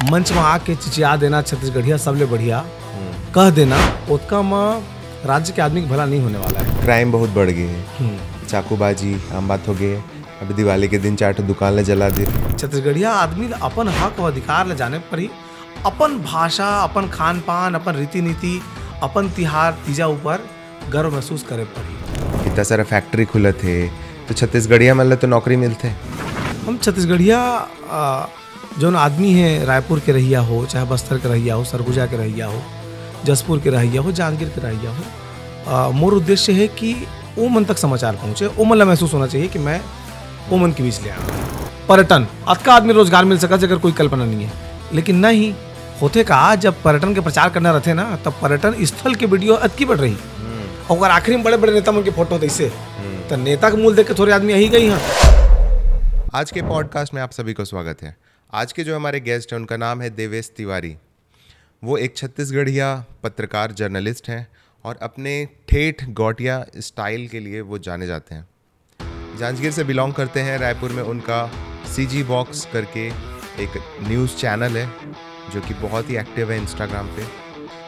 मंच में आके चिचिया देना छत्तीसगढ़िया सबले बढ़िया कह देना ओतका में राज्य के आदमी के भला नहीं होने वाला है। क्राइम बहुत बढ़ गई है, चाकूबाजी आम बात हो गई है। अभी दिवाली के दिन 4 दुकान ले जला दी। छत्तीसगढ़िया आदमी अपन हक और अधिकार ले जाने पर ही अपन भाषा, अपन खान पान, अपन रीति नीति, अपन तिहार तीजा ऊपर गर्व महसूस करे पड़ी। इतना सारा फैक्ट्री खुले थे तो छत्तीसगढ़िया मतलब तो नौकरी मिलते। हम छत्तीसगढ़िया जौन आदमी है, रायपुर के रहिया हो, चाहे बस्तर के रहिया हो, सरगुजा के रहिया हो, जसपुर के रहिया हो, जांजगीर के रहिया हो, मोर उद्देश्य है कि वो मन तक समाचार पहुँचे। वो मन महसूस होना चाहिए कि मैं वो मन के बीच ले आया। पर्यटन अतका आदमी रोजगार मिल सका अगर कोई कल्पना नहीं है, लेकिन नहीं होते का जब पर्यटन के प्रचार करना रहते ना तब पर्यटन स्थल के वीडियो अतकी बढ़ रही और अगर आखिरी में बड़े बड़े नेता मन के फोटो ऐसे तो नेता का मूल देख के थोड़े आदमी यही गई हैं। आज के पॉडकास्ट में आप सभी को स्वागत है। आज के जो हमारे गेस्ट हैं उनका नाम है देवेश तिवारी। वो एक छत्तीसगढ़िया पत्रकार जर्नलिस्ट हैं और अपने ठेठ गौटिया स्टाइल के लिए वो जाने जाते हैं। जांजगीर से बिलोंग करते हैं। रायपुर में उनका CG बॉक्स करके एक न्यूज़ चैनल है जो कि बहुत ही एक्टिव है इंस्टाग्राम पे।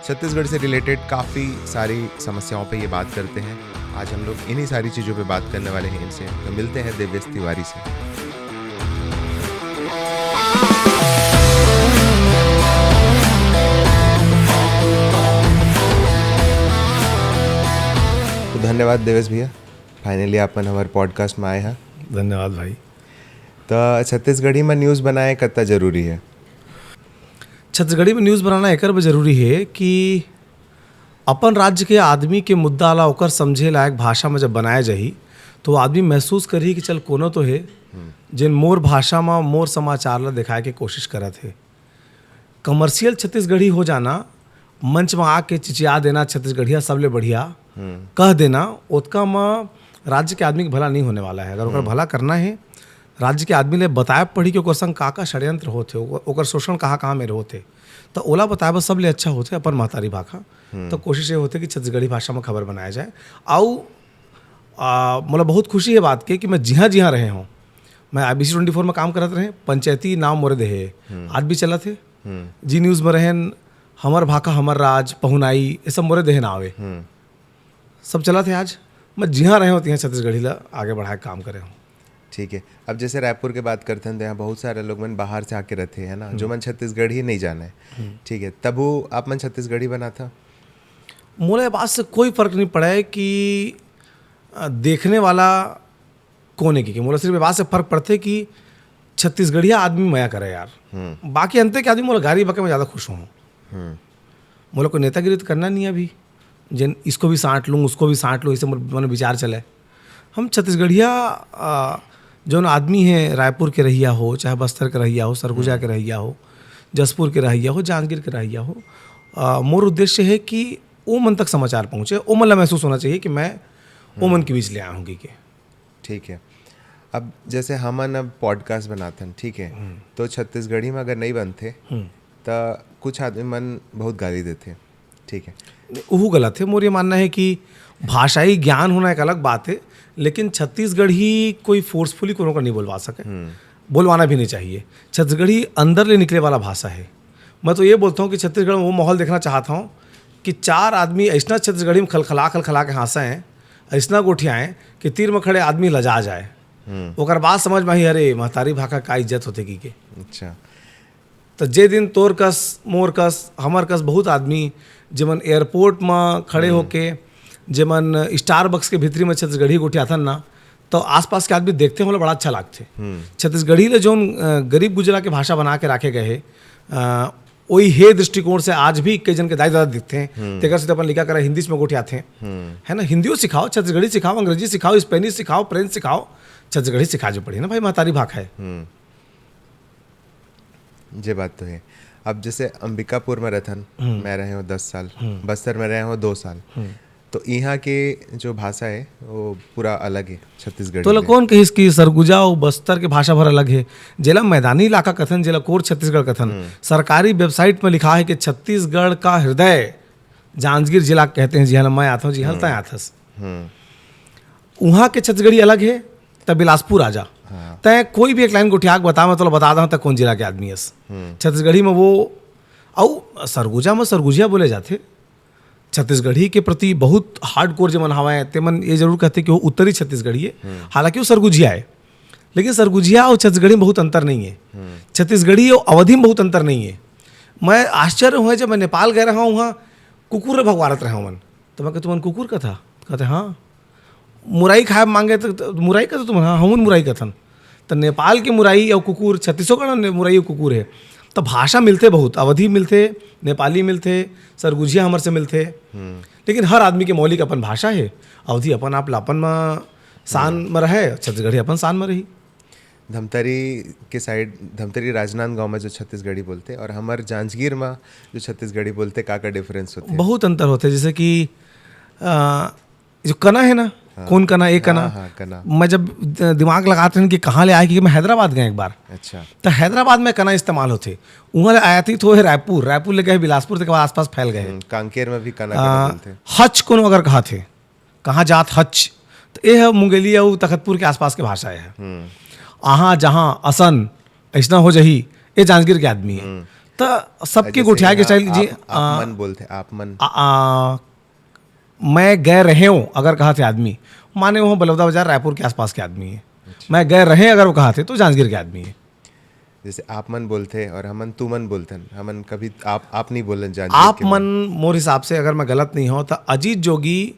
छत्तीसगढ़ से रिलेटेड काफ़ी सारी समस्याओं पे ये बात करते हैं। आज हम लोग इन्हीं सारी चीज़ों पे बात करने वाले हैं इनसे। तो मिलते हैं देवेश तिवारी से। तो धन्यवाद देवेश भैया, फाइनली अपन हमारे पॉडकास्ट में आए हैं। धन्यवाद भाई। तो छत्तीसगढ़ी में न्यूज़ बनाए कितना जरूरी है? छत्तीसगढ़ी में न्यूज़ बनाना एक जरूरी है कि अपन राज्य के आदमी के मुद्दा ला ओकर समझे लायक भाषा में जब बनाया जाही तो आदमी महसूस करी कि चल कोनो तो है जिन मोर भाषा में मोर समाचार ला दिखाए के कोशिश करत है। कमर्शियल छत्तीसगढ़ी हो जाना, मंच में आके चिचिया देना छत्तीसगढ़िया सबले बढ़िया कह देना ओतका में राज्य के आदमी के भला नहीं होने वाला है। अगर ओकर भला करना है राज्य के आदमी ले बताए पढ़ी कि ओकर संग का षड्यंत्र होते, ओकर शोषण कहाँ मेरे होते, तो ओला बताए बस सबले अच्छा होते अपन महतारी भाषा। तो कोशिश ये होते कि छत्तीसगढ़ी भाषा में खबर बनाया जाए। आउ मतलब बहुत खुशी है बात के कि मैं जी हाँ रहे हूँ। मैं IBC 24 में काम करते रहे, पंचायती नाम मोरे देहे आज भी चला थे। जी न्यूज़ में रहें हमर भाका हमर राज पहुनाई ये सब मोरे देहे नावे सब चला थे। आज मैं जी हाँ रहे होती हैं छत्तीसगढ़ी ला आगे बढ़ाए काम करे हूँ। ठीक है। अब जैसे रायपुर के बात करते हैं तो यहाँ बहुत सारे लोग मन बाहर से आके रहते हैं ना, जो मन छत्तीसगढ़ी नहीं जाना है। ठीक है, तब वो आप मन छत्तीसगढ़ी बना था? मोले बात से कोई फर्क नहीं पड़ा है कि देखने वाला कोने की मोला सिर्फ बात से फर्क पड़ते कि छत्तीसगढ़िया आदमी मया करे यार। बाकी अंते के आदमी मोला गाड़ी बके में ज़्यादा खुश हूँ। मोला कोई नेतागिरी तो करना नहीं है अभी, जिन इसको भी साँट लूँ उसको भी साँट लूँ, इसे मन विचार चले। हम छत्तीसगढ़िया जौन आदमी है, रायपुर के रहिया हो, चाहे बस्तर के रहिया हो, सरगुजा के रहिया हो, जसपुर के रहिया हो, जांजगीर के रहिया हो, मोर उद्देश्य है कि वो मन तक समाचार पहुँचे। वो मन महसूस होना चाहिए कि मैं वो मन के बीच ले आया हूँ कि ठीक है। अब जैसे हमन अब पॉडकास्ट बनाते हैं, ठीक है, तो छत्तीसगढ़ी में अगर नहीं बनते तो कुछ आदमी मन बहुत गाली देते। ठीक है, वो गलत है। मोर ये मानना है कि भाषाई ज्ञान होना एक अलग बात है, लेकिन छत्तीसगढ़ी कोई फोर्सफुली कोनो का नहीं बोलवा सके, बोलवाना भी नहीं चाहिए। छत्तीसगढ़ी अंदर ले निकले वाला भाषा है। मैं तो ये बोलता हूँ कि छत्तीसगढ़ में वो माहौल देखना चाहता हूँ कि 4 आदमी ऐसा छत्तीसगढ़ी में खलखला के हंसाएं, ऐसा गोठियाएँ कि तीर में खड़े आदमी लजा जाए। ओकर बाद समझ में ही अरे महतारी भाषा का इज्जत होते की के। अच्छा, तो जे दिन तोर कस मोर कस हमर कस बहुत आदमी जेमन एयरपोर्ट में खड़े होके जेमन स्टारबक्स के भीतरी में छत्तीसगढ़ी गोठियाथन ना, तो आसपास के आदमी देखते हैं बड़ा अच्छा लगते। छत्तीसगढ़ी ले जो गरीब गुजरा के भाषा बना के रखे गए हैं वही हे दृष्टिकोण से आज भी कई जन के दाई दादा दिखते हैं। तेकर से अपन लिखा करा हिंदी में गोठियाते हैं, है ना। हिंदियों सिखाओ, छत्तीसगढ़ी सिखाओ, अंग्रेजी सिखाओ, स्पेनिश सिखाओ, फ्रेंच सिखाओ, छत्तीसगढ़ी सिखा जो पड़ी ना भाई, महतारी भाषा है। ये बात तो है। अब जैसे अंबिकापुर में रहथन, मैं रहे हूँ 10 साल, बस्तर में रहे हूँ 2 साल, तो यहाँ के जो भाषा है वो पूरा अलग है छत्तीसगढ़। तो कौन कहिस कि सरगुजा और बस्तर के भाषा भर अलग है। जेला मैदानी इलाका कथन, जेला कोर छत्तीसगढ़ कथन, सरकारी वेबसाइट में लिखा है कि छत्तीसगढ़ का हृदय जांजगीर जिला कहते हैं। जी हाँ, मैं आता हूँ, जी हाँ, तय आथस। वहाँ के छत्तीसगढ़ी अलग है, तब बिलासपुर आ जा, तय कोई भी एक लाइन गोठिया के बता मैं तो बता दूँ तक कौन जिला के आदमी है। छत्तीसगढ़ी में वो और सरगुजा में सरगुजिया बोले जाते। छत्तीसगढ़ी के प्रति बहुत हार्ड कोर जमन हवा ते मन ये जरूर कहते कि वो उत्तरी छत्तीसगढ़ी है, हालांकि वो सरगुजिया है, लेकिन सरगुजिया और छत्तीसगढ़ी में बहुत अंतर नहीं है। छत्तीसगढ़ी और अवधि में बहुत अंतर नहीं है। मैं आश्चर्य हुआ जब मैं नेपाल गए रहा हूँ, वहाँ कुकुर भगवारत रहा हूँ मन, तो मैं कहते तुम कुकुर का था? कहते हाँ। मुरई खाए मांगे तो मुरई का तुम? हाँ हम मुरई का थन। तो नेपाल के मुरई और कुकुर, छत्तीसगढ़ में मुरई और कुकुर है, तो भाषा मिलते बहुत, अवधि मिलते, नेपाली मिलते, सरगुजिया हमर से मिलते, लेकिन हर आदमी के मौलिक अपन भाषा है। अवधि अपन आप लापन में शान में रहे, छत्तीसगढ़ी अपन शान में रही। धमतरी के साइड, धमतरी राजनांदगांव में जो छत्तीसगढ़ी बोलते और हमारे जांजगीर में जो छत्तीसगढ़ी बोलते, का डिफरेंस होते? बहुत अंतर होते हैं। जैसे कि जो कना है ना, कौन कना, एक कना। कना। मैं जब दिमाग लगाते हैं कि कहाँ ले आए, कि मैं हैदराबाद गए एक बार। अच्छा। तो हैदराबाद में कना इस्तेमाल होते, वहाँ आया थी तो है रायपुर, रायपुर ले गए बिलासपुर के बाद आसपास फैल गए। कांकेर में भी कना बोलते। हच कौन अगर कहा थे, कहाँ जात हच, तो ये है मुंगेली और तखतपुर के आसपास के भाषा है। आहाँ जहाँ असन ऐसा हो जही, ये जांजगीर के आदमी है। तो सबके गोठिया के स्टाइल जी। आप मन बोलते, आप मन। मैं गए रहे हूँ अगर कहा थे आदमी, माने वो बलौदा बाजार रायपुर के आसपास के आदमी है। मैं गए रहे अगर वो कहा थे तो जांजगीर के आदमी है। जैसे आप मन बोलते और हमन तू मन बोलते हैं, हमन कभी आप नहीं बोलन जांजगीर आप मन मोर हिसाब से अगर मैं गलत नहीं हो तो अजीत जोगी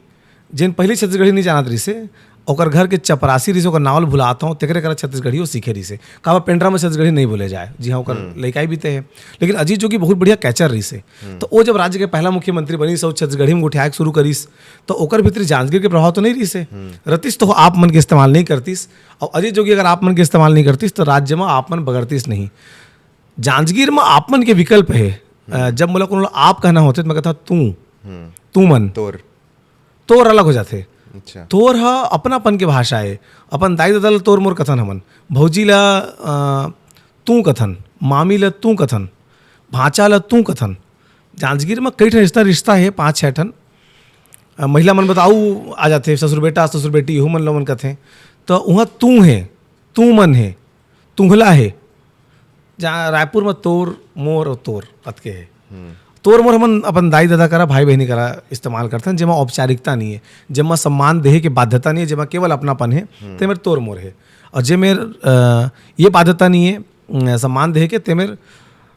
जिन पहली छत्तीसगढ़ी नहीं जानत रही से, ओकर घर के चपरासी रही से ओकर नावल भुलाता हूँ, तेकरे कर छत्तीसगढ़ी वो सीखे रही से। कहा पेंड्रा में छत्तीसगढ़ी नहीं बोले जाए, जी हाँ ओकर लइकाई भी हैं। लेकिन अजीत जोगी बहुत बढ़िया कैचर रही से, तो वो जब राज्य के पहला मुख्यमंत्री बनी सब छत्तीसगढ़ी में उठाए शुरू करीस, तो ओकर भीतर जांजगीर के प्रभाव तो नहीं रही से। रतीस तो आप मन के इस्तेमाल नहीं करतीस, और अजीत जोगी अगर आप मन के इस्तेमाल नहीं करतीस तो राज्य में आप मन बगड़तीस नहीं। जांजगीर में आप मन के विकल्प है। जब मुला को आप कहना होते तो मैं कहता तू मन, तोर अलग हो जाते। अच्छा। तोर ह अपनापन के भाषा है। अपन दाई दादा तोर मोर कथन हमन, भौजी ला तू कथन, मामी ला तू कथन, भांचा ला तू कथन। जांजगीर में कई ठन रिश्ता है, 5-6 ठन। महिला मन बताऊ आ जाते, ससुर बेटा ससुर बेटी इहू मन लोगन कथे। तो वहाँ तू है, तू मन है, तुंहला है। जहाँ रायपुर में तोर मोर और तोर अतके है। तोर मोर हमन अपन दाई दादा करा, भाई बहनी करा इस्तेमाल करते हैं, जेमा औपचारिकता नहीं है, जेमा सम्मान देहे के बाध्यता नहीं है, जेमा केवल अपनापन है, ते मेरे तोर मोर है। और जे मेर ये बाध्यता नहीं है सम्मान देहे के, ते मेर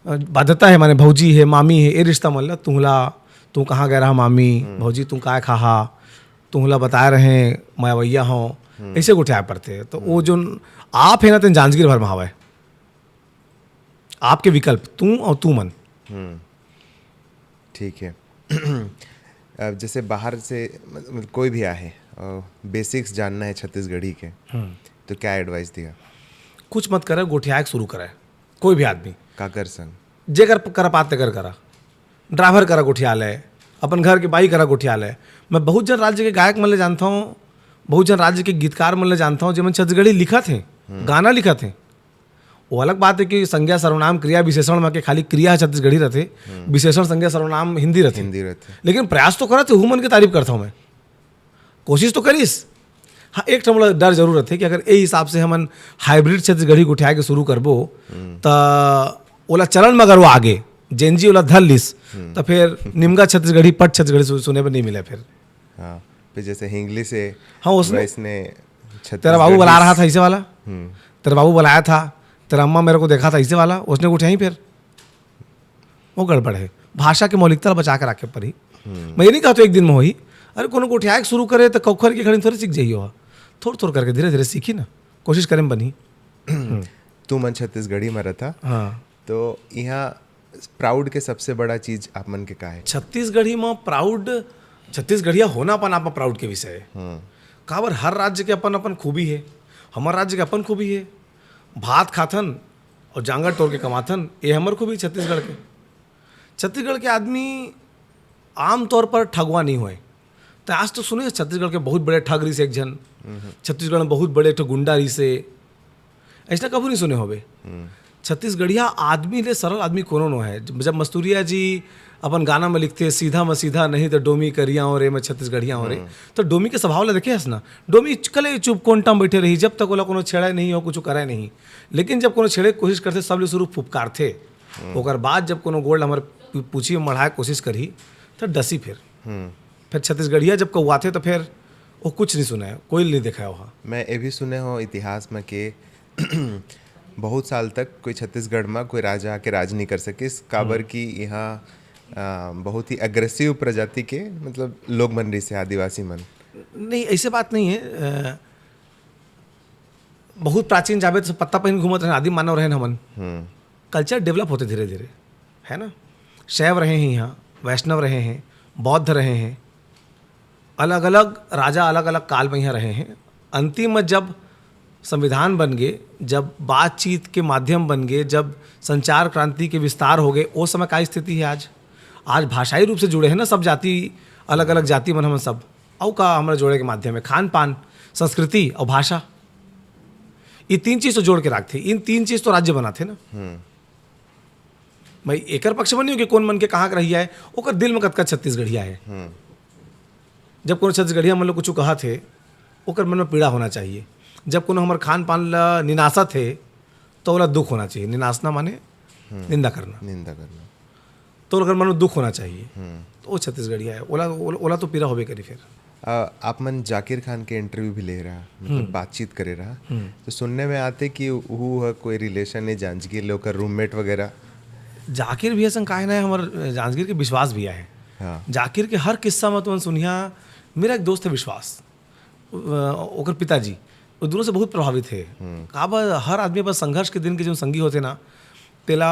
बाध्यता है, माने भौजी है, मामी है, ये रिश्ता मन ला तुहला, तू कहाँ गए रहा मामी, भौजी तू काय खाहा, तुहला बताए रहे मैं अवैया हूँ, ऐसे उठाए पड़ते हैं। तो वो जो आप है ना, तेन जांजगीर भर में हवा है आपके विकल्प तू और तू मन। ठीक है। अब जैसे बाहर से मतलब कोई भी आए और बेसिक्स जानना है छत्तीसगढ़ी के, तो क्या एडवाइस दिया? कुछ मत करे, गोठिया शुरू करे। कोई भी आदमी का कर संग जे कर पाते करा, ड्राइवर करा गोठियालय, अपन घर के बाई करा गोठियालय। मैं बहुत जन राज्य के गायक मन ले जानता हूँ, बहुत जन राज्य के गीतकार मन ले जानता हूँ, जिनमें छत्तीसगढ़ी लिखा थे, गाना लिखा थे। वो अलग बात है कि संज्ञा सर्वनाम क्रिया विशेषण में के खाली क्रिया छत्तीसगढ़ी रहते, विशेषण संज्ञा सर्वनाम हिंदी रहते। लेकिन प्रयास तो करते, हुमन की तारीफ करता हूँ मैं, कोशिश तो करीस। हाँ, एक ठमला डर जरूर रहते कि अगर ए हिसाब से हमन हाइब्रिड छत्तीसगढ़ी उठाए के शुरू करबो तो ओला चलन में अगर वो आगे जेनजी ओला धर लिस तो फिर निमगा छत्तीसगढ़ी पट छत्तीसगढ़ी सुने पर नहीं मिले फिर। हाँ, फिर जैसे हिंगली से हाँ उसने तेरा बाबू बुला रहा था ऐसे वाला, तेरा बाबू बुलाया था, तेरा अम्मा मेरे को देखा था ऐसे वाला, उसने उठे ही फिर वो गड़बड़ है। भाषा की मौलिकता बचा के रखे पर ही। मैं ये नहीं कहता एक दिन में हो ही, अरे कोनो को उठाए शुरू करे तो कौखर की खड़ी थोड़ी सीख जाइए, थोड़ा थोड़ा करके धीरे धीरे सीखी ना, कोशिश करें बनी। तू मन छत्तीसगढ़ी में रहता। हाँ, तो यहाँ प्राउड के सबसे बड़ा चीज आप मन के का है? छत्तीसगढ़ी में प्राउड, छत्तीसगढ़िया होना अपन आप प्राउड के विषय है। काबर हर राज्य के अपन अपन खूबी है, हमारे राज्य के अपन खूबी है। भात खाथन और जांगर तोड़ के कमाथन, ये हमार खूबी छत्तीसगढ़ के। छत्तीसगढ़ के आदमी आमतौर पर ठगवा नहीं हुए। तो आज तो सुने छत्तीसगढ़ के बहुत बड़े ठग रही से एक जन, छत्तीसगढ़ में बहुत बड़े गुंडा रही से, ऐसा कभी नहीं सुने होवे। छत्तीसगढ़िया आदमी ले सरल आदमी कोनो नो है। जब मस्तूरिया जी अपन गाना में लिखते सीधा में सीधा नहीं तो डोमी करिया हो रे मैं छत्तीसगढ़िया हो रे, तो डोमी के स्वभाव ला देखे हस ना, डोमी कले चुप कोंटा में बैठे रही जब तक ओला कोनो छेड़ा नहीं हो कुछ करे नहीं। लेकिन जब कोनो छेड़े के कोशिश करते सब ले शुरू फुपकार थे, ओकर बाद जब कोनो गोल्ड हमारे पूछी मढ़ाए कोशिश करी तो डसी फिर छत्तीसगढ़िया जब कौआ थे तो फिर वो कुछ नहीं सुना है, कोई नहीं देखा है वहाँ। मैं ये भी सुने हो इतिहास में कि बहुत साल तक कोई छत्तीसगढ़ में कोई राजा आके राज नहीं कर सके, काबर की यहाँ बहुत ही अग्रेसिव प्रजाति के मतलब लोग मन रही से आदिवासी मन। नहीं ऐसे बात नहीं है। बहुत प्राचीन जाबे तो पत्ता पहन घूमत रहे आदि मानव रहे हमन। कल्चर डेवलप होते धीरे धीरे, है ना। शैव रहे हैं यहाँ, वैष्णव रहे हैं, बौद्ध रहे हैं, अलग अलग राजा अलग अलग काल में यहाँ रहे हैं। अंतिम में जब संविधान बन गए, जब बातचीत के माध्यम बन गए, जब संचार क्रांति के विस्तार हो गए, उस समय क्या स्थिति है आज? आज भाषाई रूप से जुड़े हैं ना सब जाति, अलग अलग जाति मन हम सब, और का हमारे जोड़े के माध्यम है खान पान, संस्कृति और भाषा। ये तीन चीज़ तो जोड़ के रखते, इन तीन चीज़ तो राज्य बनाते ना। भाई एकर पक्ष में नहीं हो कि कौन मन के कहाँ का रहिया है, ओकर दिल में कतका छत्तीसगढ़िया है। जब कोनो छत्तीसगढ़िया मन लोग कुछ कहा थे, ओकर मन में पीड़ा होना चाहिए। जब कोनो हमारे खान पान ला निनासा थे तो ओला दुख होना चाहिए। निनासना माने निंदा करना, तो ओकर मन में दुख होना चाहिए। तो वो छत्तीसगढ़िया है, ओला तो पीड़ा होबे करी। फिर आप मन जाकिर खान के इंटरव्यू भी ले रहा, मतलब बातचीत करे रहा, तो सुनने में आते कि वो कोई रिलेशन है जांजगीर ले, ओकर रूममेट वगैरह। जाकिर भैया संग काहे ना हमारे जांजगीर के विश्वास भैया है। हाँ। जाकिर के हर किस्सा में तुम सुनिया। मेरा एक दोस्त है विश्वास, ओकर पिताजी, वो दोनों से बहुत प्रभावित है। कहा हर आदमी पर संघर्ष के दिन के जो संगी होते ना, तेला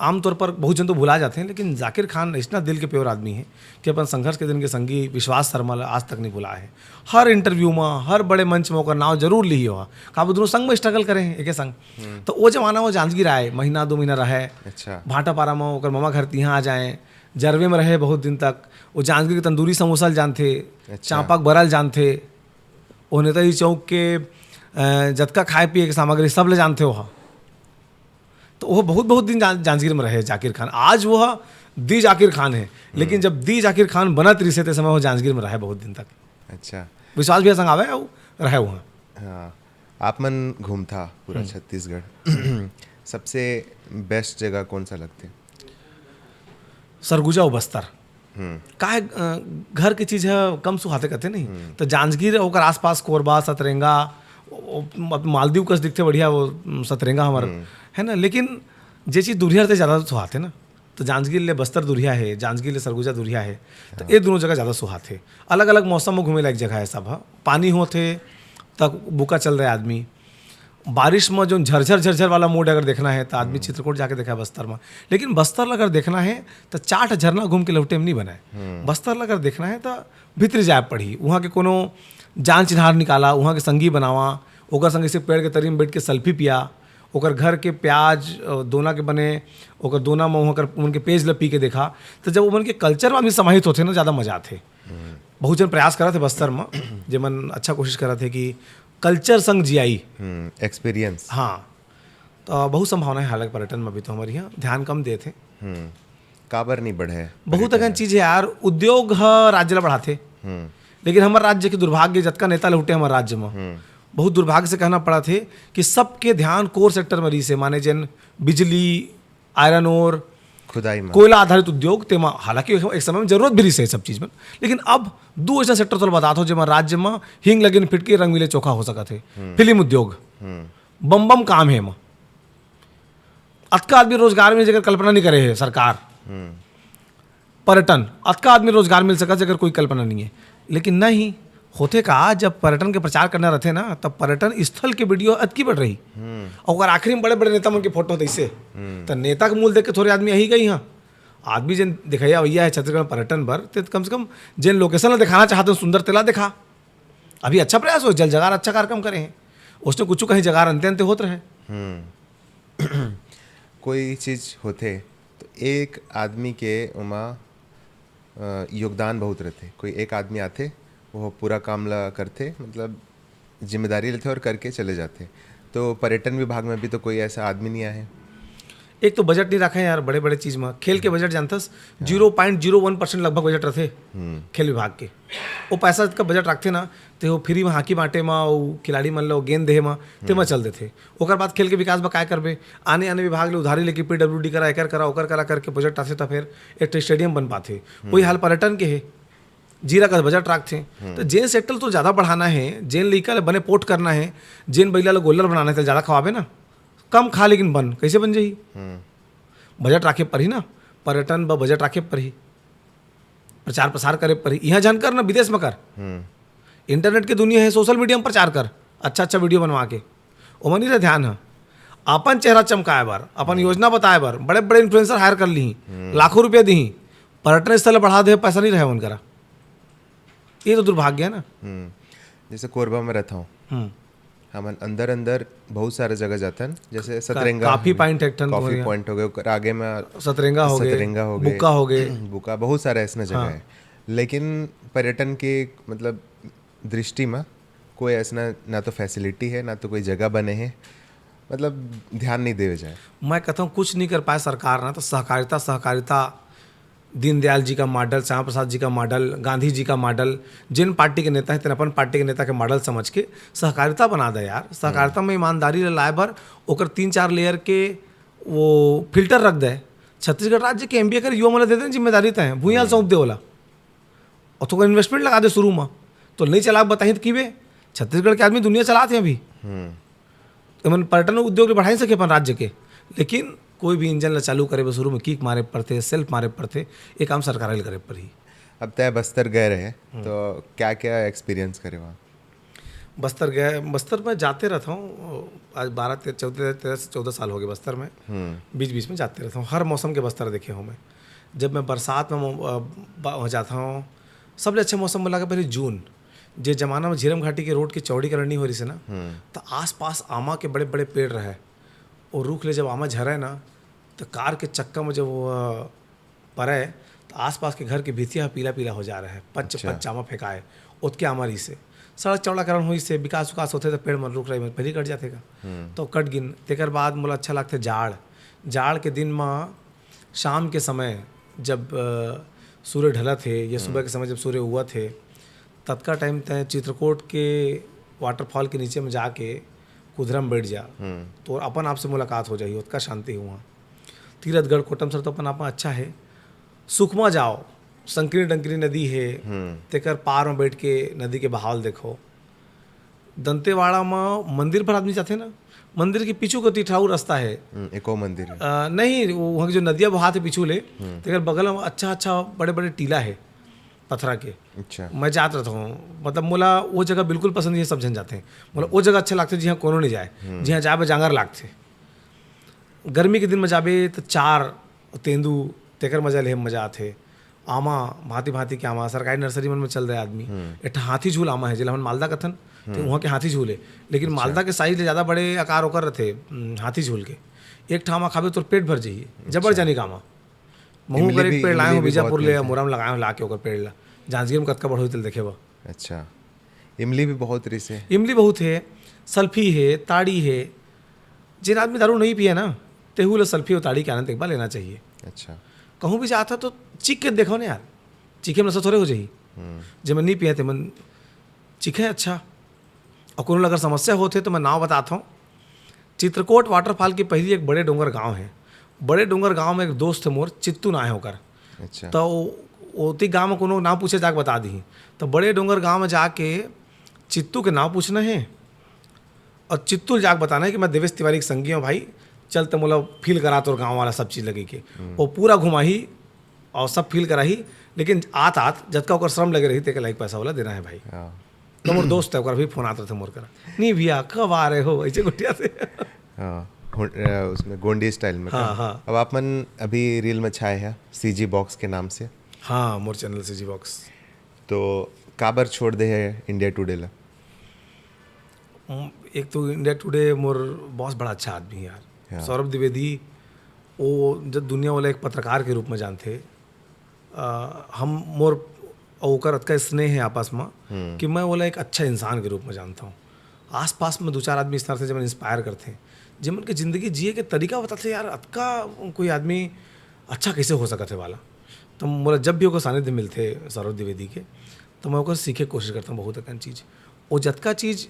आमतौर पर बहुत जन तो भुला जाते हैं, लेकिन जाकिर खान इतना दिल के प्योर आदमी है कि अपन संघर्ष के दिन के संगी विश्वास शर्मा आज तक नहीं भुला है। हर इंटरव्यू में, हर बड़े मंच में ओकर नाव जरूर ली हो। कहा वो दोनों संग में स्ट्रगल करे हैं एक संग। तो वो जमाना वो जांजगीर आए, महीना 2 महीना रहे। अच्छा। भाटापारा में ओकर मामा घर यहाँ आ जाए, जरवे में रहे बहुत दिन तक। वो जांजगीर के तंदूरी समोसा जानते, चांपाक बरल जानते, वो नेताजी चौक के जतका खाए पिए के सामग्री सब ले जानते हो। तो वो बहुत दिन जांजगीर में रहे जाकिर खान। आज वह दी जाकिर खान है, लेकिन जब दी जाकिर खान बना त्रिसे ते समय वो जांजगीर में रहे बहुत दिन तक। अच्छा। विश्वास भैया संग आवे रहे वहाँ। हाँ, आप मन घूमता पूरा छत्तीसगढ़, सबसे बेस्ट जगह कौन सा लगते? सरगुजा और बस्तर। काहे घर की चीज़ है, कम सुहाते कहते नहीं। तो जांजगीर ओकर आसपास कोरबा, सतरेंगा, मालदीव कस दिखते बढ़िया वो सतरेंगा हमार, है ना। लेकिन जे चीज़ दुरिया रहते ज़्यादा सुहाते ना, तो जांजगीर ले बस्तर दुरिया है, जांजगीर ले सरगुजा दुरिया है। तो ये दोनों जगह ज़्यादा सुहाते। अलग अलग मौसम में घूमे लायक जगह है सब। हाँ, पानी होते तक बुका चल रहा है आदमी। बारिश में जो झरझर वाला मूड अगर देखना है तो आदमी चित्रकूट जाके देखा है बस्तर में। लेकिन बस्तर अगर देखना है तो 4 झरना घूम के लौटे में नहीं बनाए। बस्तर अगर देखना है तो भीतर जाए पड़ी, वहाँ के कोनो जान चिन्हार निकाला, वहाँ के संगी बनावा, ओकर संगे से पेड़ के तरी में बैठ के सेल्फी पिया, ओकर घर के प्याज दोना के बने, ओकर दोना में वहाँ उनके पेज ल पी के देखा। तो जब उनके कल्चर में आदमी समाहित होते ना, ज़्यादा मजा आते। बहुत जन प्रयास करा थे बस्तर में, जे मन अच्छा कोशिश करा थे कि कल्चर संग जियाई एक्सपीरियंस। हाँ, तो बहुत संभावना है। हालांकि पर्यटन में भी तो हमारे यहाँ ध्यान कम दे थे। काबर नहीं बढ़े, बहुत अगन चीज़ है यार। उद्योग राज्य ला बढ़ाते, लेकिन हमारे राज्य के दुर्भाग्य जतका नेता लौटे हमारे राज्य में, बहुत दुर्भाग्य से कहना पड़ा थे कि सबके ध्यान कोर सेक्टर में रही से, माने जन बिजली, आयरन ओर, खुदाई में, कोयला आधारित उद्योग तेमा। हालांकि एक समय में जरूरत भी रही से सब चीज़ में, लेकिन अब 2 ऐसा सेक्टर तो बता दो जेमा राज्य में हिंग लगिन फिट के रंग मिले चोखा हो सका थे। फिल्म उद्योग बम काम है, अतका आदमी रोजगार में जगह कल्पना नहीं करे है सरकार। पर्यटन अतका आदमी रोजगार मिल सका जगह कोई कल्पना नहीं है। लेकिन नहीं होते का, जब पर्यटन के प्रचार करना रहते ना, तब पर्यटन स्थल के वीडियो अतकी बढ़ रही। और आखिरी में बड़े बड़े नेता मन के फोटो ऐसे, तो नेता के मूल देख के थोड़े आदमी यही गई। हाँ, आदमी जिन दिखाया भैया है छत्तीसगढ़ में पर्यटन पर, तो कम से कम जिन लोकेशन दिखाना चाहते हैं सुंदर तेला दिखा। अभी अच्छा प्रयास हो, जल जगार अच्छा कार्यक्रम करे हैं, उसने कुछ कहीं जगार अंते अंते होते रहे। कोई चीज़ होते तो एक आदमी के उमा योगदान बहुत रहते। कोई एक आदमी आते, वो पूरा काम ला करते, मतलब जिम्मेदारी लेते और करके चले जाते। तो पर्यटन विभाग में भी तो कोई ऐसा आदमी नहीं आए? एक तो बजट नहीं रखा है यार बड़े बड़े चीज में। खेल के बजट जानतस 0.01% लगभग बजट रथे खेल विभाग के। वो पैसा का बजट रखते ना तो वो फ्री में हाकी बांटे में वो खिलाड़ी मन लो गेंद दे में ते में चल देते। ओकर बाद खेल के विकास में काय करबे, आने आने विभाग ले उधारी लेके PWD करा एकर करा ओकर करा करके बजट आथे तो फिर एक स्टेडियम बन पाते। वही हाल पर्यटन के है, जीरा का बजट रखते तो जेन सेक्टर तो ज़्यादा बढ़ाना है, जेन लड़का ले बने पोर्ट करना है, जेन बैला ले गोल्लर बनाना है तो ज़्यादा खवाबे ना, कम खा लेकिन बन कैसे बन जाही। बजट राखे पर ही ना, पर्यटन ब बजट राखे पर ही, प्रचार प्रसार करे पर ही। यहाँ जानकर ना विदेश में कर, इंटरनेट की दुनिया है, सोशल मीडिया में प्रचार कर, अच्छा अच्छा वीडियो बनवा के। ओमन ही ध्यान है अपन चेहरा चमकाए बार, अपन योजना बताए बार बड़े बड़े इन्फ्लुएंसर हायर कर ली, लाखों रुपया दी, पर्यटन स्थल बढ़ा दे, पैसा नहीं रहे उनका। ये तो दुर्भाग्य है ना। जैसे कोरबा में रहता हूँ, हम अंदर अंदर बहुत सारे जगह जाते हैं, जैसे सतरंगा काफी पॉइंट कॉफी पॉइंट हो गए, आगे में सतरंगा हो गए, बुक्का हो गए, बुका, बहुत सारे ऐसे जगह है। लेकिन पर्यटन के मतलब दृष्टि में कोई ऐसा ना तो फैसिलिटी है ना तो कोई जगह बने हैं, मतलब ध्यान नहीं देवे जाए। मैं कहता हूँ कुछ नहीं कर पाए सरकार ना, तो सहकारिता दीनदयाल जी का मॉडल, श्यामा प्रसाद जी का मॉडल, गांधी जी का मॉडल, जिन पार्टी के नेता हैं तेन अपन पार्टी के नेता के मॉडल समझ के सहकारिता बना दे यार। सहकारिता में ईमानदारी लाए बर ओकर 3-4 लेयर के वो फिल्टर रख दे। छत्तीसगढ़ राज्य के MBA कर युवा मन दे दें जिम्मेदारी तय भूयाल सौंप दे वाला, और तो इन्वेस्टमेंट लगा दे शुरू में, तो नहीं चला बताही तो की छत्तीसगढ़ के आदमी दुनिया चलाते हैं अभी। तो पर्यटन उद्योग बढ़ा सके अपन राज्य के, लेकिन कोई भी इंजन ला चालू करे शुरू में कीक मारे पड़ते, सेल्फ मारे पड़ते, ये काम सरकार करे पर ही। अब तय बस्तर गए रहे तो क्या क्या एक्सपीरियंस करे वहाँ? बस्तर गए, बस्तर में जाते रहता हूँ, आज 13 साल हो गए बस्तर में। बीच बीच में जाते रहता हूँ, हर मौसम के बस्तर देखे हूँ मैं। जब मैं बरसात में हो जाता हूँ, सबसे अच्छा मौसम में लगा पहले जून, जे जमाना में झीरम घाटी के रोड की चौड़ी करनी हो रही से ना, तो आसपास आमा के बड़े बड़े पेड़ रहे, और रूख ले जब आमा झरे ना तो कार के चक्का में जब वो पड़े तो आसपास के घर के भितिया पीला पीला हो जा रहा है, पच आमा फेंकाए उसके आमारी से। सड़क चौड़ाकरण हुई से विकास होते तो पेड़ मन रुक रहे पहले कट जाते का, तो कट गिन। तेकर बाद मोला अच्छा लगते जाड़ के दिन में शाम के समय जब सूर्य ढला थे या सुबह के समय जब सूर्य हुआ थे, तत्का टाइम तय चित्रकूट के वाटरफॉल के नीचे में जाके कुधरम बैठ जा तो अपन आपसे मुलाकात हो जाएगी, उसका शांति हुआ। तीरथगढ़ कोटमसर तो अपन आप अच्छा है। सुखमा जाओ, संकरी डंकरी नदी है, तेकर पार में बैठ के नदी के बहाव देखो। दंतेवाड़ा में मंदिर पर आदमी जाते ना, मंदिर के पीछू को तिठाऊ रास्ता है, एको मंदिर है। नहीं वहाँ जो नदिया बहा थे पीछू ले, तेकर बगल में अच्छा अच्छा बड़े बड़े टीला है पत्थरा के। अच्छा, मैं जात रहता हूँ, मतलब मोला वो जगह बिल्कुल पसंद है, सब जन जाते हैं। मोला वो जगह अच्छा लगता है जहाँ कोनो नहीं जाए, जहाँ जाबे जांगर लागते। गर्मी के दिन में जाबे तो चार तेंदू तेकर मजा ले मजा आते। आमा भांति भांति के आमा सरकारी नर्सरी मन में चल रहे आदमी। एक हाथी झूल आमा है जिला हम मालदा कथन, तो वहाँ के हाथी झूले, लेकिन मालदा के साइज ज़्यादा बड़े आकार होकर रहते हाथी झूल के। एक ठामा खाबे तो पेट भर जाइए, जबर जानी का आमा। महू कर एक पेड़ लाए हो बीजापुर ले, मुरम लगाए हो ला के ओकर पेड़ ला, जांजगीर में कतका बढ़ो तल देखे बा। अच्छा, इमली भी बहुत रिस है। इमली बहुत है, सल्फी है, ताड़ी है। जिन आदमी दारू नहीं पिए ना, तेहू ले सल्फी और ताड़ी के आनंद एक बार लेना चाहिए। अच्छा, कहूँ भी जाता तो चीख के देखो ना यार, चीखे में नशा थोड़े हो जाही। जब मैं नहीं पिया थे मन चीखे अच्छा। और कोनो अगर समस्या होते तो मैं नाव बताता हूँ। चित्रकूट वाटरफॉल की पहली एक बड़े डोंगर गांव है। बड़े डोंगर गांव में एक दोस्त है मोर, चित्तू ना है होकर। अच्छा, तो ओती गांव में कोनो नाम पूछे जाके बता दी। तो बड़े डोंगर गांव में जाके चित्तू के नाम पूछना है और चित्तू जाके बताना है कि मैं देवेश तिवारी के संगी हूँ भाई, चल तो मोला फील करा तो गाँव वाला सब चीज़ लगे के। वो पूरा घुमाही और सब फील कराही, लेकिन आत जतका ओकर श्रम लगे रही तेके लाइक पैसा वाला देना है भाई। तो मोर दोस्त है, ओकर भी फोन आते थे मोर करा, नहीं भैया कब आ रहे हो ऐसे गुटिया से। उसमें गोंडी स्टाइल में। हाँ। अब आप मन अभी रील में छाए हैं CG बॉक्स के नाम से। हाँ, मोर चैनल CG बॉक्स। तो काबर छोड़ दे है इंडिया टुडे ला? एक तो इंडिया टुडे मोर बॉस बड़ा अच्छा आदमी यार, सौरभ द्विवेदी। वो जब दुनिया वाला एक पत्रकार के रूप में जानते, हम मोर ओकर अतका स्नेह है आपस में कि मैं बोला एक अच्छा इंसान के रूप में जानता हूँ। आसपास में 2-4 आदमी इस तरह से जब इंस्पायर करते हैं, जिमन के ज़िंदगी जिए के तरीका बताते यार अतका कोई आदमी अच्छा कैसे हो सकत है वाला। तो मोला जब भी ओकर सानिध्य मिलते सौरभ द्विवेदी के तो मैं ओकर सीखे के कोशिश करता हूँ बहुत अकन चीज़। वो जतका चीज़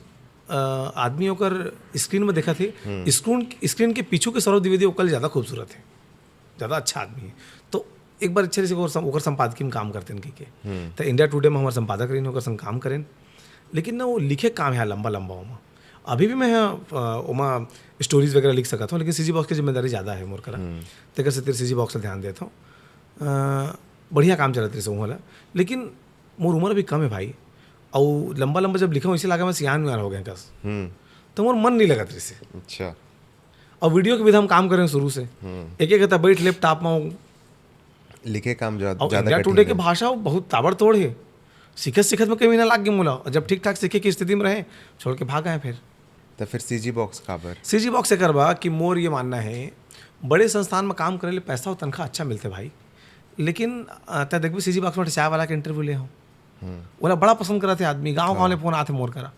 आदमी ओकर स्क्रीन में देखा थे, स्क्रीन के पीछू के सौरभ द्विवेदी ओकर ज़्यादा खूबसूरत है, ज़्यादा अच्छा आदमी है। तो एक बार अच्छे से ओकर संपादकीय में काम करते हैं के तो इंडिया टुडे में हमारे संपादक रही ओकर संग काम करें, लेकिन ना वो लिखे काम है लंबा लंबा ओमा। अभी भी मैं ओमा स्टोरीज वगैरह लिख सकता हूँ, लेकिन सीजी बॉक्स की जिम्मेदारी ज़्यादा है मोर करा, तेकर से तेरे सीजी बॉक्स से ध्यान देता हूँ। बढ़िया काम चलत रही से वाला, लेकिन मोर उम्र भी कम है भाई, और लंबा लंबा जब लिखा हूँ इसे लगा मैं सियान में हो गया कस, तो मोर मन नहीं लगा तेरे से। अच्छा। और वीडियो के भी हम काम करें शुरू से, एक एक बैठ लैपटॉप में लिखे काम और ज़्यादा इंडिया टुडे के भाषा बहुत ताबड़तोड़ है, सीखत में कभी ना लाग गया मोला, और जब ठीक ठाक सीखे की स्थिति में रहे छोड़ के भाग आए। फिर तो फिर सीजी बॉक्स का पर सीजी बॉक्स से करवा कि मोर ये मानना है बड़े संस्थान में काम करे ले पैसा और तनख्वाह अच्छा मिलते भाई, लेकिन तय देख भी सीजी बॉक्स में चाय वाला के इंटरव्यू ले हूँ, बोला बड़ा पसंद करा थे आदमी, गाँव गाँव ले फोन आते मोर करा।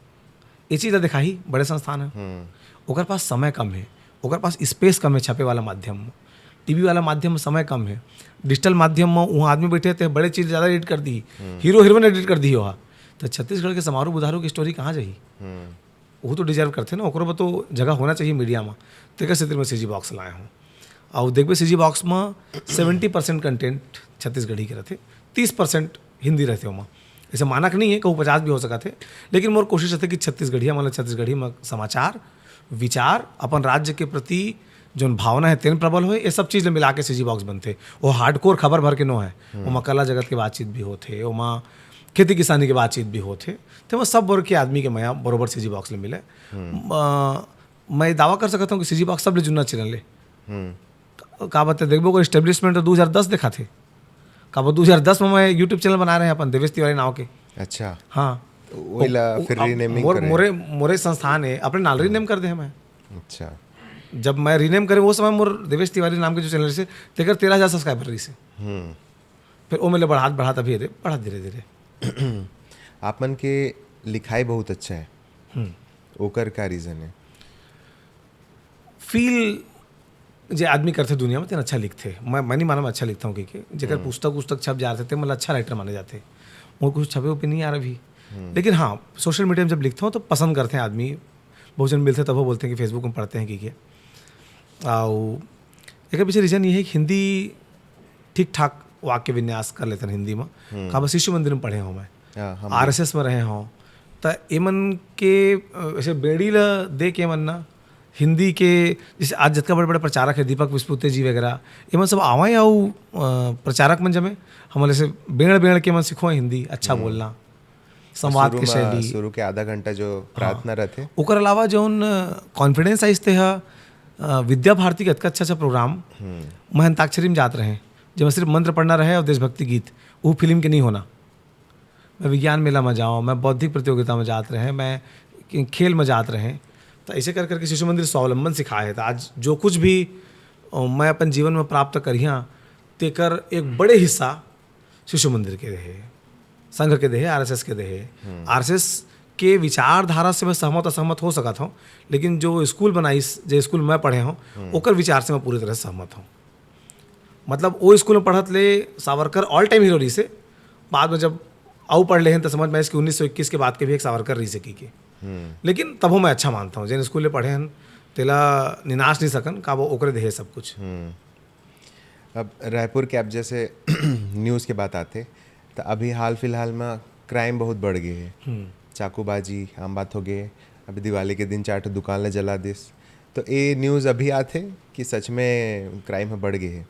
ये चीज़ दिखा ही बड़े संस्थान है, ओकर पास समय कम है, ओकर पास स्पेस कम है, छपे वाला माध्यम में, टीवी वाला माध्यम में समय कम है, डिजिटल माध्यम में वहाँ आदमी बैठे थे बड़े चीज़ ज़्यादा एडिट कर दी, हीरो हीरोइन एडिट कर दी वहाँ। तो छत्तीसगढ़ के समारोह बुधारू की स्टोरी कहाँ जाही, वो तो डिजर्व करते ना, ओकरो में तो जगह होना चाहिए मीडिया में। तेकर से मैं सीजी बॉक्स लाए हूँ, और देखबे सीजी बॉक्स में 70% कंटेंट छत्तीसगढ़ी के रहते, 30% हिंदी रहते वहाँ। ऐसे मानक नहीं है, कहूँ 50 भी हो सका थे, लेकिन मोर कोशिश रहते कि छत्तीसगढ़िया मतलब छत्तीसगढ़ी में समाचार विचार अपन राज्य के प्रति जो भावना है तेन प्रबल हो, ये सब चीज़ मिला के सीजी बॉक्स बनते। वो हार्डकोर खबर भर के नो है, वहाँ कला जगत के बातचीत भी होते, वहाँ खेती किसानी के बातचीत भी होते, तो वह सब वर्ग के आदमी के मैं बरोबर सीजी बॉक्स ले मिले। मैं दावा कर सकता हूँ कि सीजी बॉक्स सब ले जुन्ना चैनल ले का बता देखो को इस्टेब्लिशमेंट तो 2010 देखा थे, का वो 2010 में मैं यूट्यूब चैनल बना रहे हैं अपन देवेश तिवारी नाव के। अच्छा। हाँ, फिर रीनेमिंग मोरे संस्थान है अपने नाल रीनेम कर दे हैं मैं। अच्छा। जब मैं रीनेम करे वो समय मोर देवेश तिवारी नाम के जो चैनल से तेकर 13,000 सब्सक्राइबर रही से, फिर वो मेरे बढ़ात अभी बढ़ा धीरे धीरे। आपन के लिखाई बहुत अच्छा है, ओकर का रीज़न है? फील जे आदमी करते दुनिया में तेन अच्छा लिखते, मैं नहीं माना मैं अच्छा लिखता हूँ क्योंकि जेकर पुस्तक छप जा रहे थे मतलब अच्छा राइटर माने जाते, और कुछ छपे पे नहीं आ रहा भी। लेकिन हाँ, सोशल मीडिया में जब लिखता हूँ तो पसंद करते हैं आदमी, बहुत जन मिलते तब वो बोलते हैं कि फेसबुक में पढ़ते हैं कि एक पीछे रीज़न ये है कि हिंदी ठीक ठाक वाक्य विन्यास कर लेते हैं हिंदी में। का शिशु मंदिर में पढ़े हूँ मैं, RSS में रहे हों, तो एमन के ऐसे बेड़ी ला दे के मन ना हिंदी के जैसे आज जितना बड़े बड़े प्रचारक है दीपक विस्पुते जी वगैरह, एमन सब आवाएँ आऊ प्रचारक मन जमे हमारे से बेड़ के मन सीखो हिंदी अच्छा बोलना, संवाद के शैली। शुरू के आधा घंटा जो प्रार्थना रहते, ओकर अलावा जौन कॉन्फिडेंस आइसते है विद्या भारती के अच्छा प्रोग्राम मैं अंताक्षरी में जात रहे, जब सिर्फ मंत्र पढ़ना रहे और देशभक्ति गीत, वो फिल्म के नहीं होना। मैं विज्ञान मेला में जाऊँ, मैं बौद्धिक प्रतियोगिता में जात रहे, मैं खेल में जात रहे, तो ऐसे कर करके शिशु मंदिर स्वावलंबन सिखाए है। तो आज जो कुछ भी मैं अपन जीवन में प्राप्त करिया तेकर एक बड़े हिस्सा शिशु मंदिर के रहे, संघ के दे, RSS के दे। RSS के विचारधारा से मैं सहमत असहमत हो सका था, लेकिन जो स्कूल बनाई जो स्कूल मैं पढ़े हूँ ओकर विचार से मैं पूरी तरह सहमत हूँ। मतलब वो स्कूल में पढ़त ले सावरकर ऑल टाइम हीरो रही से, बाद में जब आऊ पढ़ ले हैं तो समझ में इसकी 1921 के बाद के भी एक सावरकर रही से की लेकिन तब मैं अच्छा मानता हूँ जिन स्कूल में पढ़े हैं तेला निनाश नहीं सकन का वो ओकरे दे सब कुछ। अब रायपुर के अब जैसे न्यूज़ के बात आते तो अभी हाल फिलहाल में क्राइम बहुत बढ़ गए है, चाकूबाजी आम बात हो गए, अभी दिवाली के दिन 4 दुकान ले जला दिस, तो ये न्यूज़ अभी आते कि सच में क्राइम बढ़ गए है?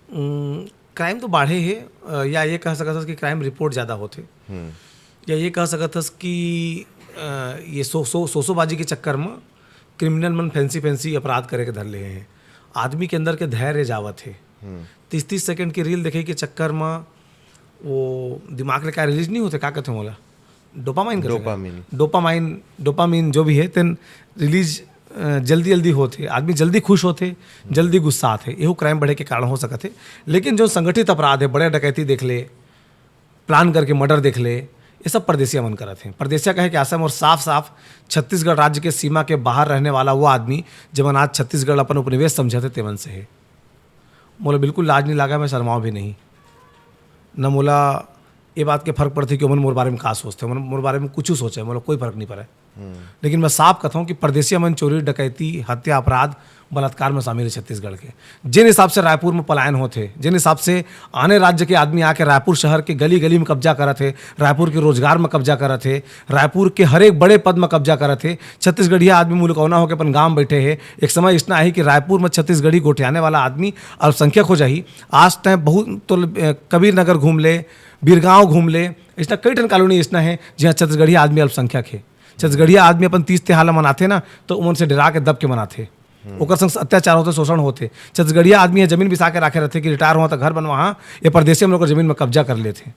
क्राइम तो बढ़े है, या ये कह सकता कि क्राइम रिपोर्ट ज़्यादा होते, या ये कह सकता कि ये सोसोबाजी के चक्कर में क्रिमिनल मन फैंसी अपराध करे के धर ले हैं। आदमी के अंदर के धैर्य जावत है, 30-30 सेकंड की रील देखे के चक्कर में वो दिमाग में क्या रिलीज नहीं होते, क्या कहते हैं बोला डोपामाइन जो भी है तेन रिलीज जल्दी होते, आदमी जल्दी खुश होते, जल्दी गुस्सा आते, यही क्राइम बढ़े के कारण हो सकते। लेकिन जो संगठित अपराध है, बड़े डकैती देख ले, प्लान करके मर्डर देख ले, ये सब परदेसिया मन करत हैं। परदेसिया कहे कि असम और साफ साफ छत्तीसगढ़ राज्य के सीमा के बाहर रहने वाला वो आदमी जब आज छत्तीसगढ़ अपन उपनिवेश समझे थे तेवन से है। मोला बिल्कुल लाज नहीं लगा, मैं शर्माऊँ भी नहीं, न मोला ये बात के फर्क पड़ती कि उमन मोर बारे में का सोचते, उमन मोर बारे में कुछ सोचे, मोला कोई फर्क नहीं पड़े। लेकिन मैं साफ कहता हूँ कि परदेसिया मन चोरी डकैती हत्या अपराध बलात्कार में शामिल है छत्तीसगढ़ के। जिन हिसाब से रायपुर में पलायन होते, जिन हिसाब से आने राज्य के आदमी आके रायपुर शहर के गली गली में कब्जा करत थे, रायपुर के रोजगार में कब्जा करत थे, रायपुर के हर एक बड़े पद में कब्जा करत थे, छत्तीसगढ़िया आदमी मुलकौना होकर अपन गाँव बैठे है। एक समय इतना है कि रायपुर में छत्तीसगढ़ी गोठियाने वाला आदमी अल्पसंख्यक हो जाही। आज तय बहुत तो कबीर नगर घूम ले, बीरगांव घूम ले, इसना कई ठन कॉलोनी इसना है जहाँ छत्तीसगढ़िया आदमी अल्पसंख्यक है। छत्तीसगढ़िया आदमी अपन 30 त्योहार मनाते ना तो उनसे डरा के दब के मनाते, ओकर संग अत्याचार होते, शोषण होते। छत्तीसगढ़िया आदमी जमीन बिसा के रखे रहते कि रिटायर हुआ तो घर बनवा, ये परदेसी हम लोग जमीन में कब्जा कर लेते।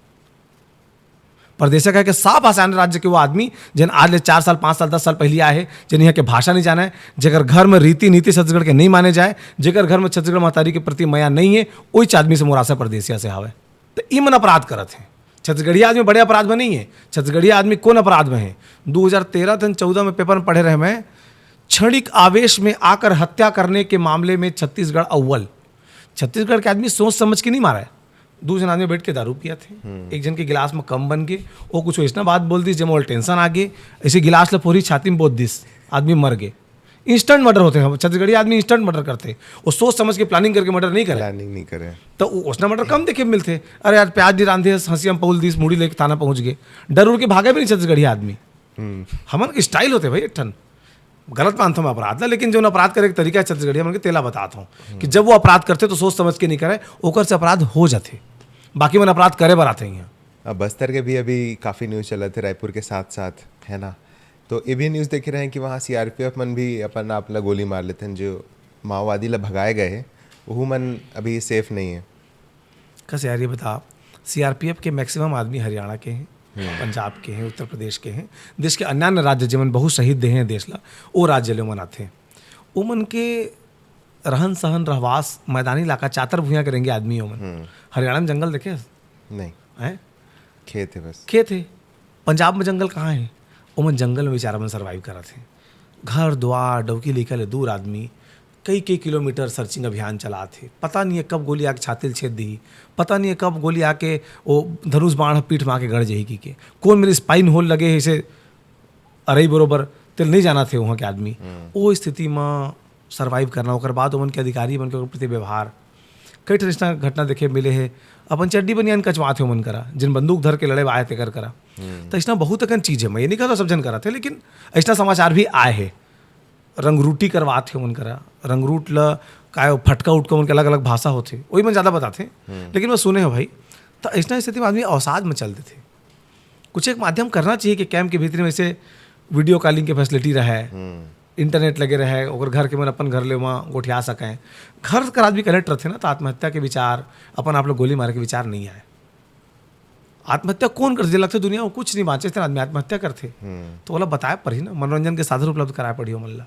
परदेसिया कह के साफ आसान राज्य के वो आदमी जिन आज ले 4 साल 5 साल 10 साल पहले आए हैं, जिन यहाँ के भाषा नहीं जाना है, जेकर घर में रीति नीति छत्तीसगढ़ के नहीं माने जाए, जेकर घर में छत्तीसगढ़ महतारी के प्रति माया नहीं है, वही आदमी से मोरासा परदेसिया से आवे तो ई मन अपराध करत हैं। छत्तीसगढ़िया आदमी बड़े अपराध में नहीं है। छत्तीसगढ़िया आदमी कौन अपराध में है? 2013-14 में पेपर में पढ़े रहे मैं, क्षणिक आवेश में आकर हत्या करने के मामले में छत्तीसगढ़ अव्वल। छत्तीसगढ़ के आदमी सोच समझ के नहीं मारा है। 2 जन आदमी बैठ के दारू पिया थे, एक जन के गिलास में कम बन गए, वो कुछ ऐसा बात बोल दी जब टेंशन आ गए, ऐसे गिलास ले पूरी छाती में बोत दिस, आदमी मर गए। इंस्टेंट मर्डर होते हैं छत्तीसगढ़ी आदमी, इंस्टेंट मर्डर करते, वो सोच समझ के प्लानिंग करके मर्डर नहीं करे, प्लानिंग नहीं करे तो उसने मर्डर कम देखे मिलते। अरे यार प्याज नहीं रांधे, हंसी हम पौल दिस, मुड़ी लेके थाना पहुंच गए, डर उड़ के भागे भी नहीं छत्तीसगढ़ी आदमी। हमन स्टाइल होते भाई, एक ठन गलत मानता हूँ मैं अपराध ना, लेकिन जो अपराध करे एक तरीका है छत्तीसगढ़िया मन के तेला बताता हूँ कि जब वो अपराध करते तो सोच समझ के नहीं करे, ओकर से अपराध हो जाते, बाकी मन अपराध करे बर आते हैं। अब बस्तर के भी अभी काफ़ी न्यूज़ चल रहे थे रायपुर के साथ साथ, है ना, तो ये भी न्यूज़ देख रहे हैं कि वहाँ सीआरपीएफ मन भी अपन आप ला गोली मार लेते हैं, जो माओवादी ला भगाए गए हैं वो मन अभी सेफ नहीं है। कैसे यार ये बता, सीआरपीएफ के मैक्सिमम आदमी हरियाणा के हैं, पंजाब के हैं, उत्तर प्रदेश के हैं, देश के अन्य राज्य जिमन बहुत शहीद दे हैं देश ला, वो राज्य ले मन आते हैं। वो मन के रहन सहन रहवास मैदानी इलाका चातर भूया करेंगे आदमी हो मन। हरियाणा में जंगल देखे नहीं हैं, खेत है बस, खेत है। पंजाब में जंगल कहाँ है? वो मन जंगल में बेचारा मन सर्वाइव करा थे, घर द्वार डौकी लेकर ले दूर आदमी कई किलोमीटर सर्चिंग अभियान चला थे। पता नहीं है कब गोली आके छाती छेद दी, पता नहीं है कब गोली आके वो धनुष बाण पीठ में आके गड़ जाएगी के, कौन मेरे स्पाइन होल लगे है इसे अरे बरोबर तिल नहीं जाना थे वहाँ के आदमी। वो स्थिति में सर्वाइव करना, और बाद उमन के अधिकारी बन के प्रति व्यवहार, कई ठन घटना देखे मिले है। अपन चड्डी बनियान कचवाते हो मन करा, जिन बंदूक धर के लड़े आए थे कर करा, तो ऐसा बहुत अकन चीज़ है। मैं ये नहीं कहता सब जन करा थे, लेकिन ऐसा समाचार भी आए हैं। रंगरूटी करवाते हो मन करा, रंगरूट ल का फटका उटका उनके अलग अलग भाषा होते, वही मैं ज़्यादा बताते, लेकिन मैं सुने हो भाई। तो ऐसा स्थिति में आदमी अवसाद में चलते थे। कुछ एक माध्यम करना चाहिए कि कैंप के भीतर में ऐसे वीडियो कॉलिंग के फैसिलिटी रहे, इंटरनेट लगे रहे, और घर के मन अपन घर ले वहाँ गोठिया सकें। घर का आदमी कनेक्ट रहते ना, तो आत्महत्या के विचार, अपन आप लोग गोली मारे के विचार नहीं आए। आत्महत्या कौन करते लगता है दुनिया में? कुछ नहीं बाँचे थे आदमी आत्महत्या करते, तो बोला बताया पड़ी ना, मनोरंजन के साधन उपलब्ध कराया पड़ी हो मल्ला।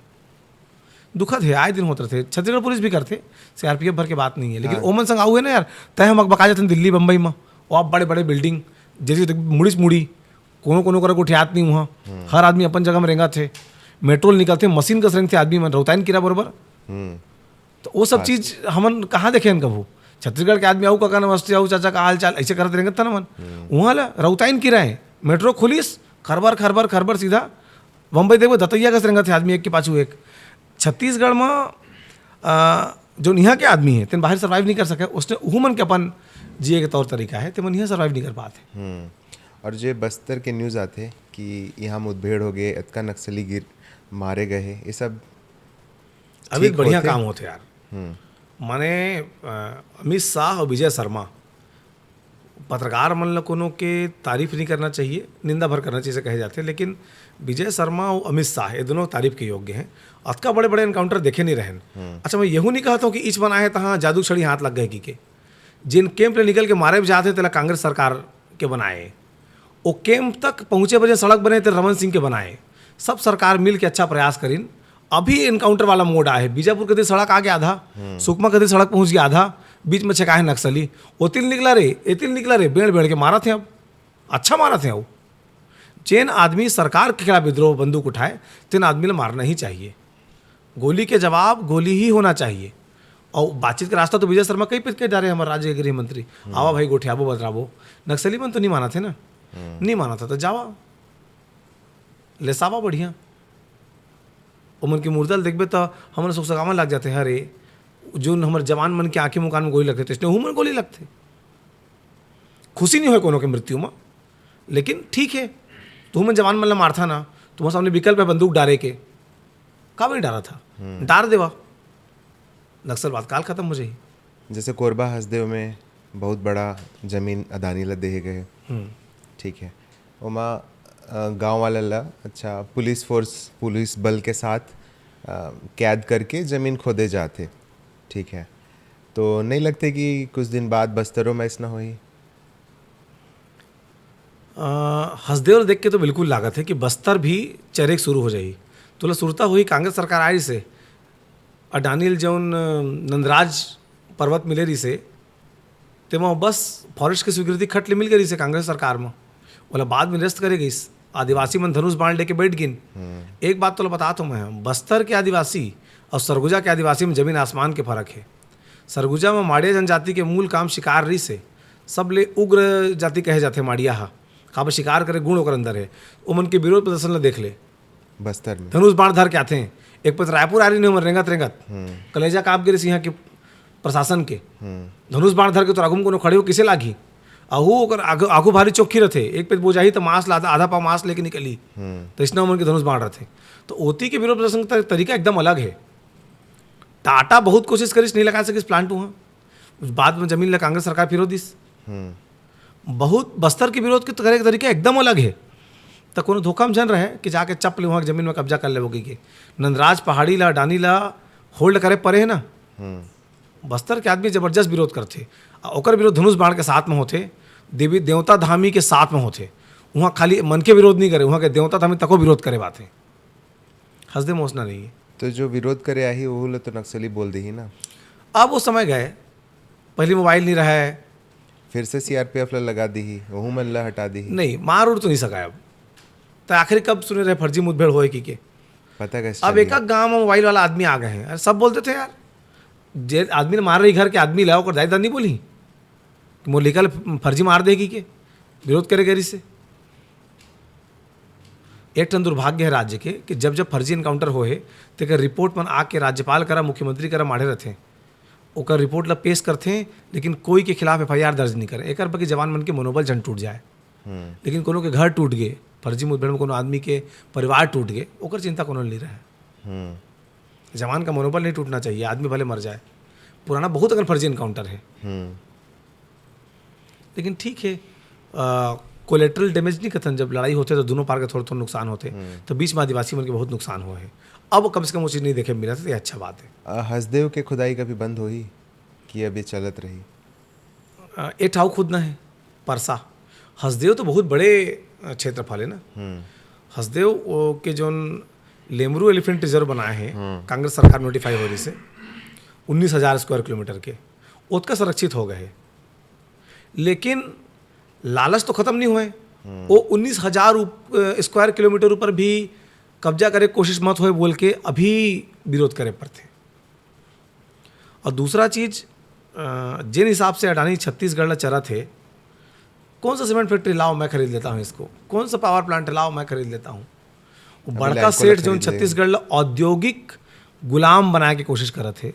दुखद है, आए दिन होते थे। छत्तीसगढ़ पुलिस भी करते, सीआरपीएफ भर के बात नहीं है, लेकिन ओमन संग आऊ है ना यार, तय हम बका जाते दिल्ली बम्बई में, वो आप बड़े बड़े बिल्डिंग जैसे मुड़ीस मुड़ी कोनो कर उठियात नहीं वहाँ, हर आदमी अपन जगह में रेंगा थे, मेट्रोल निकलते, मशीन कस रेंग थे आदमी मन, रौताइन किरा बरोबर। तो वो सब चीज़ हमन कहाँ देखे हैं कभू? छत्तीसगढ़ के आदमी आऊ काका नमस्ते, आऊ चाचा का हाल चाल ऐसे करते रहेंगे था ना मन। वहाँ ला रौताइन किरा है, मेट्रो खुलीस खरबर खरबर खरबर सीधा बम्बई देखो दतैया कस रेंगा थे आदमी, एक के पाछू एक। छत्तीसगढ़ में जो यहाँ के आदमी है तेन बाहर सर्वाइव नहीं कर सके, उसने वुमन के अपन जिए के तौर तरीका है, तेमन यहाँ सर्वाइव नहीं कर पाते। और जो बस्तर के न्यूज़ आते कि यहाँ मुठभेड़ हो गए, अतका नक्सली गिर मारे गए, ये सब अभी बढ़िया काम होते यार। माने अमित शाह और विजय शर्मा पत्रकार मन ल कोनो के तारीफ नहीं करना चाहिए, निंदा भर करना चाहिए कहे जाते हैं, लेकिन विजय शर्मा और अमित शाह ये दोनों तारीफ के योग्य हैं। अतका बड़े बड़े एनकाउंटर देखे नहीं रहे। अच्छा मैं यहू नहीं कहता हूँ कि ईच बनाए तहाँ जादू छड़ी हाथ लग गए कि जिन कैंप ले निकल के मारे भी जाते तेला कांग्रेस सरकार के बनाए, वो कैंप तक पहुँचे बजे सड़क बने थे रमन सिंह के बनाए, सब सरकार मिल के अच्छा प्रयास करीन। अभी एनकाउंटर वाला मोड आए, बीजापुर कदे सड़क आगे आधा, सुकमा कदे सड़क पहुँच गया आधा, बीच में छकाए नक्सली, ओतिल निकला रे एतिल निकला रे, बेड़ बेड़ के मारा थे। अब अच्छा मारा थे वो चेन आदमी सरकार के खिलाफ विद्रोह बंदूक उठाए तेन आदमी ने मारना ही चाहिए। गोली के जवाब गोली ही होना चाहिए। और बातचीत का रास्ता तो विजय शर्मा कई पे कह जा रहे हैं हमारे राज्य के गृह मंत्री, आवा भाई गोठियाबो बतराबो। नक्सली मन तो नहीं माना थे ना, नहीं माना था तो जावा लेसावा बढ़िया। उमन की मुर्दल देखबे तो हमारे सुख सगावन लग जाते हैं। अरे जो हमारे जवान मन के आंखें मुकान में गोली लगते इसने हूँ मन गोली लगते। खुशी नहीं हो कोनो के मृत्यु में, लेकिन ठीक है तू मन जवान मन ला मारथा ना, तुम्हारे सामने विकल्प है बंदूक डारे के, का नहीं डारा था, डार देवा नक्सलवाद काल खत्म हो जाए। जैसे कोरबा हसदेव में बहुत बड़ा जमीन अदानी ला देहे गए, ठीक है, वमा गांव वाला ला अच्छा पुलिस बल के साथ कैद करके ज़मीन खोदे जाते, ठीक है, तो नहीं लगते कि कुछ दिन बाद बस्तरों में ऐसा होई? हसदेव देख के तो बिल्कुल लागत है कि बस्तर भी चरेक शुरू हो जाएगी। तो सुरता हुई कांग्रेस सरकार आई से अडानील जौन नंदराज पर्वत मिले रही से ते वहाँ बस फॉरेस्ट की स्वीकृति खट ले मिल गई से कांग्रेस सरकार में, बोला बाद में निरस्त करे गई। आदिवासी मन धनुष बाण लेके बैठ गिन। एक बात तो बता मैं, बस्तर के आदिवासी और सरगुजा के आदिवासी में जमीन आसमान के फर्क है। सरगुजा में माड़िया जनजाति के मूल काम शिकार रही से सब ले उग्र जाति कहे जाते माड़िया हा, काबा शिकार करे गुण ओकर अंदर है। उमन के विरोध प्रदर्शन ला देख ले बस्तर में धनुष बाण धर के आते हैं। एक पत्र रायपुर आ रही नहीं रेंगत रेंगत कलेजा काप गिरे सिंह के प्रशासन के धनुष बाण धर के तो आगू को खड़े हो किसे लागी आहू ओकर आगू भारी चौकी रहते। एक पे बोझाही तो मांस ला आधा पाव मांस लेके निकली तो इसना उमन के धनुष बाण रहते। तो ओती के विरोध प्रदर्शन का तरीका एकदम अलग है। टाटा बहुत कोशिश करिस नहीं लगा सकिस प्लांट वहाँ, बाद में जमीन ला कांग्रेस सरकार फिरो दिस। बहुत बस्तर के विरोध के तरीका एकदम अलग है। तो कोनो धोखा में जन रहे कि जाके चप ले वहाँ की जमीन में कब्जा कर लेवोगे के नंदराज पहाड़ी ला अडानी ला होल्ड करे परे है ना। बस्तर के आदमी जबरदस्त विरोध करते, ओकर विरोध धनुष बाण के साथ में होते, देवी देवता धामी के साथ में होते। वहाँ खाली मन के विरोध नहीं करे, वहाँ के देवता धामी तको विरोध करे बातें हंसदे मोसना नहीं है। तो जो विरोध करे आई वो ला तो नक्सली बोल दी ही ना। अब वो समय गए, पहले मोबाइल नहीं रहा है, फिर से सीआरपीएफ ला लगा दी ही, वहू मन ला हटा दी ही। नहीं मार उड़ तो नहीं सका। अब तो आखिर कब सुने रहे फर्जी मुठभेड़ होए की के पता कैसे अब एक गांव में मोबाइल वाला आदमी आ गए हैं। अरे सब बोलते थे यार, जे आदमी ने मार रही घर के आदमी लाओ कर दाई नहीं बोली कि मोर लिखल फर्जी मार देगी के विरोध करे गरी से। एक टन दुर्भाग्य है राज्य के कि जब जब फर्जी इनकाउंटर होए तो रिपोर्ट मन आके राज्यपाल करा मुख्यमंत्री करा माढ़े रहते, ओकर रिपोर्ट ला पेश करते, लेकिन कोई के खिलाफ एफआईआर दर्ज नहीं करे। एक बाकी जवान मन के मनोबल जन टूट जाए, लेकिन कोनो के घर टूट गए, फर्जी मुठभेड़ में कोनो आदमी के परिवार टूट गए, ओकर चिंता कोनो नहीं रहे। जवान का मनोबल नहीं टूटना चाहिए, आदमी भले मर जाए। पुराना बहुत अगर फर्जी इनकाउंटर है, लेकिन ठीक है कोलेट्रल डैमेज नहीं कथन। जब लड़ाई होते तो दोनों पार के थोड़ा थोड़ा नुकसान होते, तो बीच में आदिवासी मन के बहुत नुकसान हुआ है। अब कम से कम वो चीज़ नहीं देखे मिला था, तो ये अच्छा बात है। हसदेव के खुदाई कभी बंद हुई कि अभी चलत रही? एक ठाव खुद ना है परसा। हसदेव तो बहुत बड़े क्षेत्रफल है ना। हसदेव के जो लेमरू एलिफेंट रिजर्व बनाए हैं कांग्रेस सरकार नोटिफाई हो रही से 19,000 स्क्वायर किलोमीटर के उतना संरक्षित हो गए, लेकिन लालच तो खत्म नहीं हुए। वो 19,000 स्क्वायर किलोमीटर ऊपर भी कब्जा करे कोशिश मत होए बोल के अभी विरोध करे पड़ते। और दूसरा चीज जिन हिसाब से अडानी छत्तीसगढ़ ला चरा थे, कौन सा सीमेंट फैक्ट्री लाओ मैं खरीद लेता हूँ इसको, कौन सा पावर प्लांट लाओ मैं खरीद लेता हूँ। वो बड़का सेठ जो छत्तीसगढ़ ला औद्योगिक गुलाम बनाए की कोशिश कर रहे थे।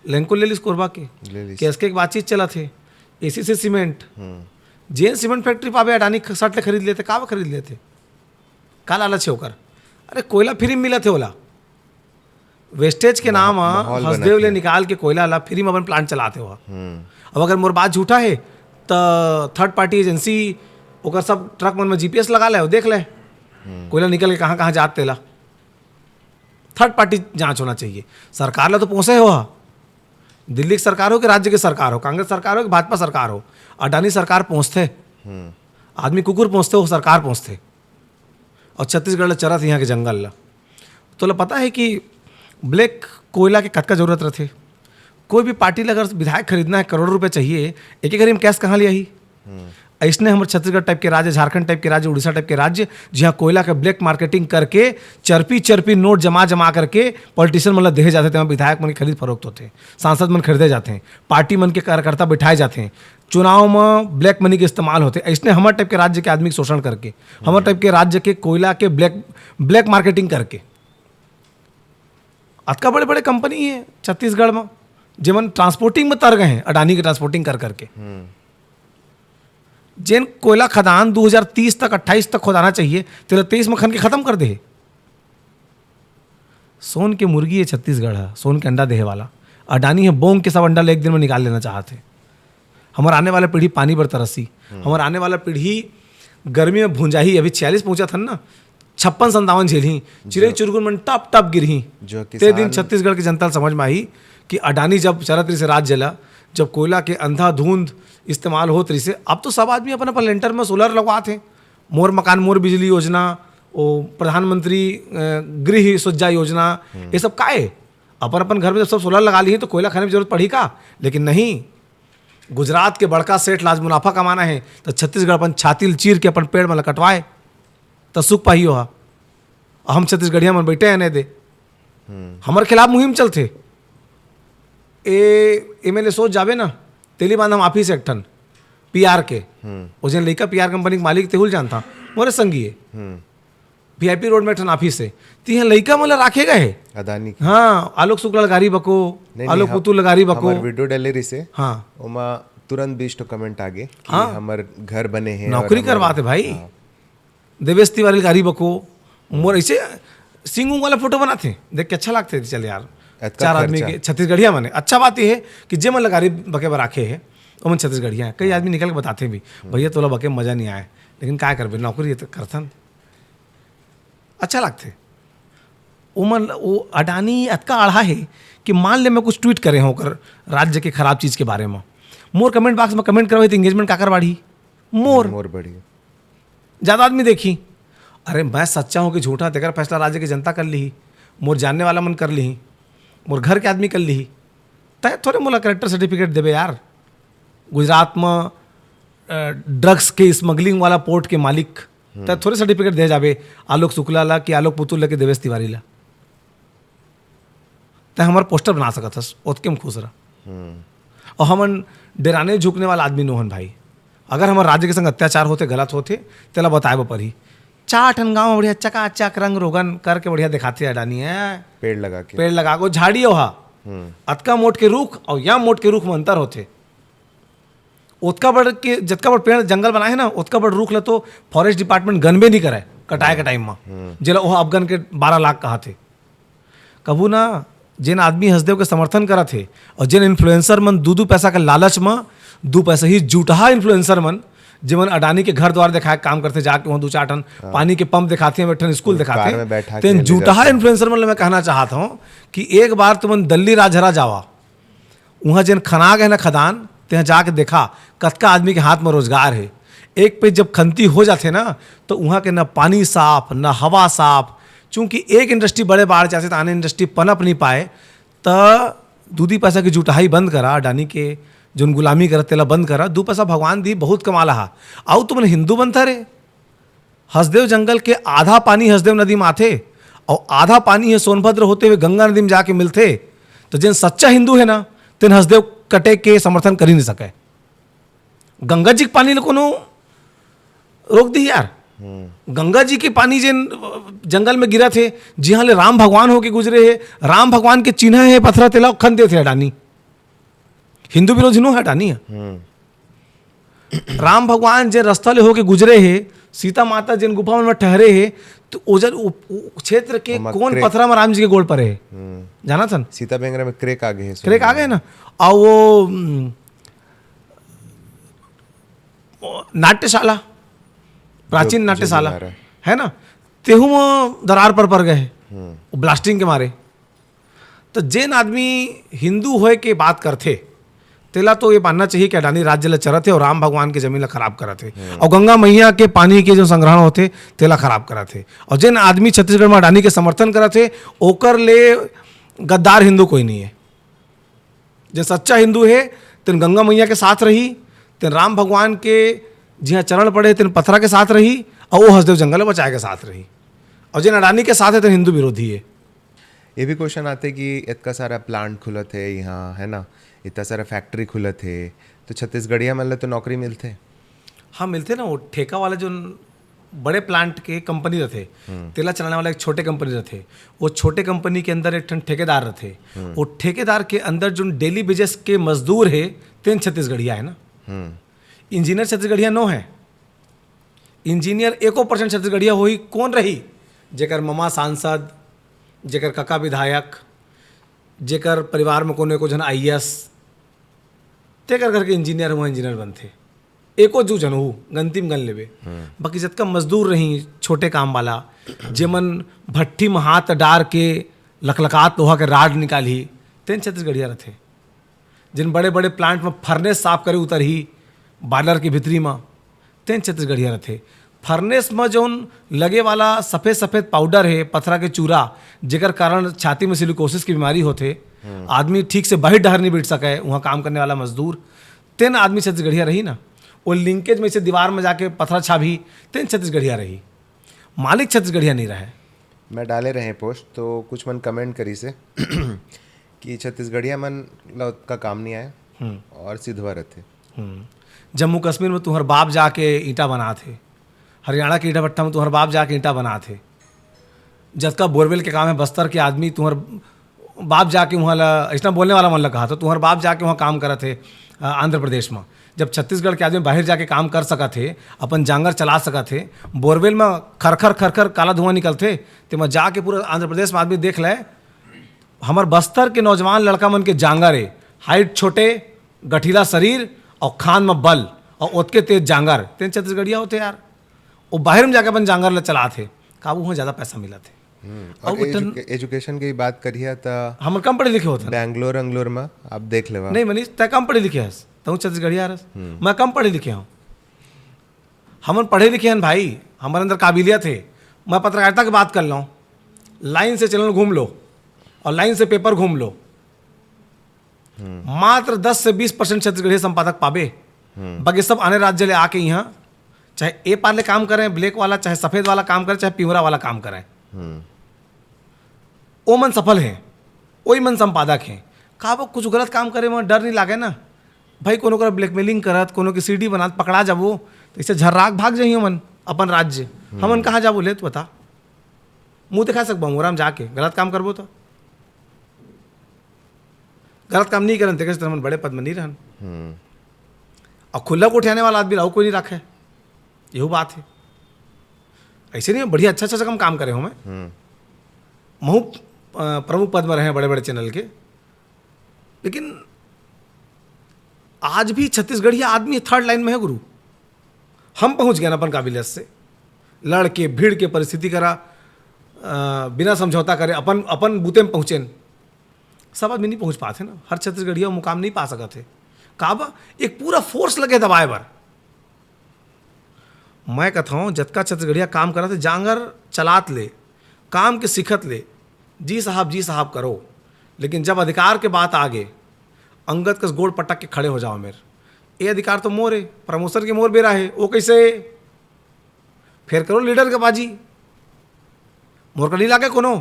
लैंको ले ली कोरबा के कैसके एक बातचीत चला थे, एसी से सीमेंट जेन सीमेंट फैक्ट्री पावे अडानी सट ले खरीद लेते, का खरीद लेते, का लालच है होकर। अरे कोयला फ्री में मिला थे, ओला वेस्टेज के नाम हसदेव ले निकाल के कोयला ला फ्री में अपन प्लांट चलाते हो। अब अगर मोर बात झूठा है तो थर्ड पार्टी एजेंसी ओकर सब ट्रक मन में जीपीएस लगा ले, देख ले कोयला निकल के कहाँ कहाँ जाते ला। थर्ड पार्टी जांच होना चाहिए। सरकार ला तो पहुँचे हो, दिल्ली की सरकार हो कि राज्य की सरकार हो, कांग्रेस सरकार हो कि भाजपा सरकार हो, अडानी सरकार पहुँचते, आदमी कुकुर पहुँचते हो, सरकार पहुँचते। और छत्तीसगढ़ ला चरा थे यहाँ के जंगल ला। तो ला पता है कि ब्लैक कोयला के कद का जरूरत रहते। कोई भी पार्टी अगर विधायक खरीदना है, करोड़ों रुपए चाहिए, एक एक घड़ी में कैश कहाँ लिया ही। ऐसने हमारे छत्तीसगढ़ टाइप के राज्य, झारखंड टाइप के राज्य, उड़ीसा टाइप के राज्य, जहाँ कोयला के ब्लैक मार्केटिंग करके चरपी नोट जमा करके पॉलिटिशियन मतलब देहे जाते थे, वहाँ विधायक मन के खरीद फरोख्त होते हैं, सांसद मन खरीदे जाते हैं, पार्टी मन के कार्यकर्ता बिठाए जाते हैं, चुनाव में ब्लैक मनी के इस्तेमाल होते हैं। ऐसने हमारे टाइप के राज्य के आदमी के शोषण करके, हमारे टाइप के राज्य के कोयला के ब्लैक मार्केटिंग करके अतका बड़े बड़े कंपनी है छत्तीसगढ़ में, जेमन ट्रांसपोर्टिंग में तर गए हैं, अडानी के ट्रांसपोर्टिंग कर करके। जिन कोयला खदान 2030 तक 28 तक खोदाना चाहिए, 23 में खन के खत्म कर दे। सोन के मुर्गी है छत्तीसगढ़ है, सोन के अंडा देहे वाला। अडानी है बोंग के सब अंडा एक दिन में निकाल लेना चाहते। हमारे आने वाला पीढ़ी पानी पर तरसी, हमारे आने वाला पीढ़ी गर्मी में भूंजाही, अभी 46 पहुंचा था ना, 56-57 झेली, चिड़ै चुरगुन मन टप टप गिरही। ते दिन छत्तीसगढ़ की जनता समझ में आई कि अडानी जब चरत रही से राज जला, जब कोयला के अंधाधुंध इस्तेमाल होत रही से, अब तो सब आदमी अपन अपन लेंटर में सोलर लगवाते। मोर मकान मोर बिजली योजना, ओ प्रधानमंत्री गृह सज्जा योजना, ये सब का है? अपन अपन घर में जब सब सोलर लगा ली तो कोयला खाने की जरूरत पड़ी का? लेकिन नहीं, गुजरात के बड़का सेठ लाज मुनाफा कमाना है तो छत्तीसगढ़ अपन छाती चीर के अपन पेड़ में कटवाए तो सुख पाही हो। हम छत्तीसगढ़िया में बैठे हैं नहीं दे, हमारे खिलाफ मुहिम चलते। एमएलए सोच जावे ना, तेली बांध हम ऑफिस एक ठन पीआर के, उजन लड़का पीआर कंपनी के मालिक तेहुल जानता मोरे संगी है, वीआईपी रोड में एक ठन ऑफिस है, ती यहाँ लड़का मतलब राखे गए है अदानी। हाँ, आलोक शुक्ला लगारी बको, आलोक पुतुल लगारी बको, हमार वीडियो डाले रही से, हाँ ओमा तुरंत 20 कमेंट आगे कि हमार घर बने हैं, नौकरी करवाते भाई। देवेश तिवारी लगारी बको, मोर ऐसे सिंगू वाला फोटो बनाते, देख के अच्छा लगते थे। चल यार, चार आदमी के छत्तीसगढ़िया माने अच्छा बात यह है कि जे मन लगारी बके बराखे है वो मन छत्तीसगढ़िया है। कई आदमी निकल के बताते भी भैया तोला बके मजा नहीं आए, लेकिन क्या करबे, नौकरी तो करथन, अच्छा लगते। वो अडानी अतका आढ़ा है कि मान ले मैं कुछ ट्वीट करे होकर राज्य के खराब चीज़ के बारे में, मोर कमेंट बॉक्स में कमेंट करवाई तो इंगेजमेंट काकर बढ़ी, मोर बढ़ी, ज़्यादा आदमी देखी। अरे मैं सच्चा हूँ कि झूठा, तेकर फैसला राज्य की जनता कर ली, मोर जानने वाला मन कर ली, मोर घर के आदमी कर ली, तय थोड़े मोला करेक्टर सर्टिफिकेट देवे यार। गुजरात में ड्रग्स के स्मगलिंग वाला पोर्ट के मालिक, तय थोड़े सर्टिफिकेट दे जावे आलोक शुक्ला ला कि आलोक पुतुल ला कि देवेश तिवारी ला। तय हमारा पोस्टर बना सकत हस, ओतके में खुश रहा। और हमन डराने झुकने वाला आदमी नोहन भाई। अगर हमारे राज्य के संग अत्याचार होते, गलत होते, तेला बताए पड़ी। 4 ठन गाँव बढ़िया चकाचक रंग रोगन करके बढ़िया दिखाते अडानी है, पेड़ लगा को झाड़ी हो, अतका मोट के रुख और या मोट के रुख में अंतर होते। उतका बड़ के जतका बड़ पेड़ जंगल बनाए है ना, उतका बड़ रुख ले तो फॉरेस्ट डिपार्टमेंट गनबे नहीं करे कटाए के टाइम में, जिला वो अफगन के 12 लाख कहा थे। कबू ना जिन आदमी हंसदेव के समर्थन करा थे और जिन इन्फ्लुएंसर मन 2 पैसा के लालच में 2 पैसा ही जूठा इन्फ्लुएंसर मन जिमन अडानी के घर द्वार दिखाए काम करते, जाके वहाँ 2-4 टन पानी के पंप दिखाते हैं, 8 टन स्कूल दिखाते हैं। तो इन जूठा इन्फ्लुएंसर मन मैं कहना चाहता हूँ कि एक बार तुम दिल्ली राजहरा जावा, वहाँ जिन खनाग है ना खदान, त्यहाँ जाके देखा कतका आदमी के हाथ में रोजगार है। एक पे जब खनती हो जाते ना तो वहाँ के न पानी साफ न हवा साफ, चूँकि एक इंडस्ट्री बड़े बाढ़ जाते तो आने इंडस्ट्री पनप नहीं पाए, तो 2 पैसा की जुटाई बंद करा, अडानी के जो गुलामी करत तेला बंद करा, 2 पैसा भगवान दी बहुत कमाला हा। आओ तुमने हिंदू बनता रे, हसदेव जंगल के आधा पानी हसदेव नदी में आते और आधा पानी है सोनभद्र होते हुए गंगा नदी में जाके मिलते। तो जिन सच्चा हिंदू है ना, तेन हसदेव कटे के समर्थन कर ही नहीं सके। गंगा जी के पानी को रोक दी यार, गंगा जी के पानी जिन जंगल में गिरा थे, जहाँ ले राम भगवान होके गुजरे है, राम भगवान के चिन्ह है पत्थर तेला खन दे थे अडानी। हिंदू विरोधी नो है अडानी है। राम भगवान जिन रास्ता ले होके गुजरे है, सीता माता जिन गुफा में ठहरे है, तो ओजन क्षेत्र के कौन पत्थरा में राम जी के गोड़ पर है जाना था? सीता बेंगरा में क्रेक आ गए, क्रेक आ गए ना। और वो नाट्यशाला, प्राचीन नाट्यशाला है ना, तेहू में दरार पर गए ब्लास्टिंग के मारे। तो जिन आदमी हिंदू होए के बात करते तेला तो ये मानना चाहिए कि अडानी राज्य ला चरत है और राम भगवान के जमीन ला खराब करत है और गंगा मैया के पानी के जो संग्रहण होते तेला खराब करत है। और जिन आदमी छत्तीसगढ़ में अडानी के समर्थन करत है ओकर ले गद्दार हिंदू कोई नहीं है। जो सच्चा हिंदू है तेन गंगा मैया के साथ रही, तेन राम भगवान के जी हाँ चरण पड़े तेन पथरा के साथ रही और वो हसदेव जंगल बचाए के साथ रही, और जिन अडानी के साथ है तेन हिंदू विरोधी है। ये भी क्वेश्चन आते कि इतना सारा प्लांट खुलत है यहाँ, है ना, इतना सारा फैक्ट्री खुलत है, तो छत्तीसगढ़िया मतलब तो नौकरी मिलते। हाँ मिलते ना, वो ठेका वाले जो बड़े प्लांट के कंपनी रहते, तेला चलाने वाला एक छोटे कंपनी रहते, वो छोटे कंपनी के अंदर एक ठन ठेकेदार रहते, वो ठेकेदार के अंदर जो डेली बिजनेस के मजदूर है तेन छत्तीसगढ़िया है ना। इंजीनियर छत्तीसगढ़िया नो है, इंजीनियर 1% छत्तीसगढ़िया होई कौन रही, जेकर ममा सांसद, जेकर काका विधायक, जेकर परिवार में कोनो एको जन IAS ते कर करके इंजीनियर हुआ इंजीनियर बनते, एको जू जन हो गंतिम गन लेवे। बाकी जतका मजदूर रही छोटे काम वाला, जेमन भट्ठी में हाथ डार के लकलकात लोहा के राड निकाली तेन छत्तीसगढ़िया रहते। जिन बड़े बड़े प्लांट में फर्नेस साफ करे उतर ही बायलर की भितरी में तेन छत्तीसगढ़िया रहते। फर्नेस में जौन लगे वाला सफ़ेद सफ़ेद पाउडर है पथरा के चूरा, जेकर कारण छाती में सिलिकोसिस की बीमारी होते, आदमी ठीक से बाहर डहर नहीं बैठ सके, वहाँ काम करने वाला मजदूर तेन आदमी छत्तीसगढ़िया रही ना। वो लिंकेज में से दीवार में जाके पथरा छाभी तेन छत्तीसगढ़िया रही, मालिक छत्तीसगढ़िया नहीं रहे। मैं डाले रहे पोस्ट तो कुछ मन कमेंट करी से कि छत्तीसगढ़िया मन का काम नहीं आए और सिद्धवा रहते। जम्मू कश्मीर में तुम्हार बाप जाके ईंटा बनाते, हरियाणा के ईंटा भट्टा में तुम्हार बाप जाके ईंटा बनाते, जतका बोरवेल के काम है बस्तर के आदमी तुम्हार बाप जाके वहाँ ऐसा बोलने वाला मन लगा कहा तो तुम्हार बाप जाके वहाँ काम करा थे आंध्र प्रदेश में। जब छत्तीसगढ़ के आदमी बाहर जाके काम कर सका थे, अपन जांगर चला सका थे, बोरवेल में खरखर खरखर काला धुआं निकलते, तो मैं जाके पूरा आंध्र प्रदेश में आदमी देख ले, हमार बस्तर के नौजवान लड़का मन के जांगर है, हाइट छोटे, गठीला शरीर और खान में बल और ओतके तेज जांगर तेन छत्तीसगढ़िया होते यार। वो बाहर में जाके अपन जांगर ल चला थे, काबू वहाँ ज़्यादा पैसा मिला थे। और एजुकेशन की बात करिए तो हम कम पढ़े लिखे होते बैंगलोर अंगलोर में आप देख ले नहीं मनीष, तय कम पढ़े लिखे हस तू छत्तीसगढ़िया रस, मैं कम पढ़े लिखे हूँ, हम पढ़े लिखे हैं भाई, हमारे अंदर काबिलियत है। मैं पत्रकारिता की बात कर रहा हूँ, लाइन से चैनल घूम लो और लाइन से पेपर घूम लो, मात्र 10 से 20% छत्तीसगढ़िया संपादक पाबे, बाकी सब आने राज्य ले आके यहाँ चाहे ए पार्ले काम करें ब्लैक वाला, चाहे सफ़ेद वाला काम करें, चाहे पिवरा वाला काम करें, वो मन सफल है, वही मन संपादक है। का वो कुछ गलत काम करे में डर नहीं लागे ना भाई, कोनो का ब्लैकमेलिंग करत, कोनो की CD बनात पकड़ा जाबो तो इसे झर्राक भाग जाइए मन अपन राज्य, हमन कहाँ जाबो ले तू बता, मुँह दिखा सकबो मोराम जाके गलत काम करबो तो, गलत काम नहीं करन तेरे मन बड़े पद में नहीं रहन, और खुला को उठाने वाला आदमी राहु कोई नहीं रखे, यही बात है। ऐसे नहीं बढ़िया अच्छा अच्छा काम करे हो, मैं महू प्रमुख पद में रहे बड़े बड़े चैनल के, लेकिन आज भी छत्तीसगढ़िया आदमी थर्ड लाइन में है गुरु। हम पहुंच गए ना अपन काबिलियत से, लड़ के भीड़ के परिस्थिति करा, बिना समझौता करे अपन अपन बूते में पहुँचे, सब आदमी नहीं पहुंच पाते ना, हर छत्तीसगढ़िया मुकाम नहीं पा सका थे। काबा एक पूरा फोर्स लगे दबाए बर। मैं कहता हूँ जतका छत्तीसगढ़िया काम करा थे जांगर चलात ले, काम के सिखत ले, जी साहब करो, लेकिन जब अधिकार के बात आगे अंगद कस गोड़ पटक के खड़े हो जाओ मेरे, ये अधिकार तो मोर है, प्रमोशन के मोर बेरा है, वो कैसे फिर करो लीडर के बाजी, मोर का नहीं लागे कोनो,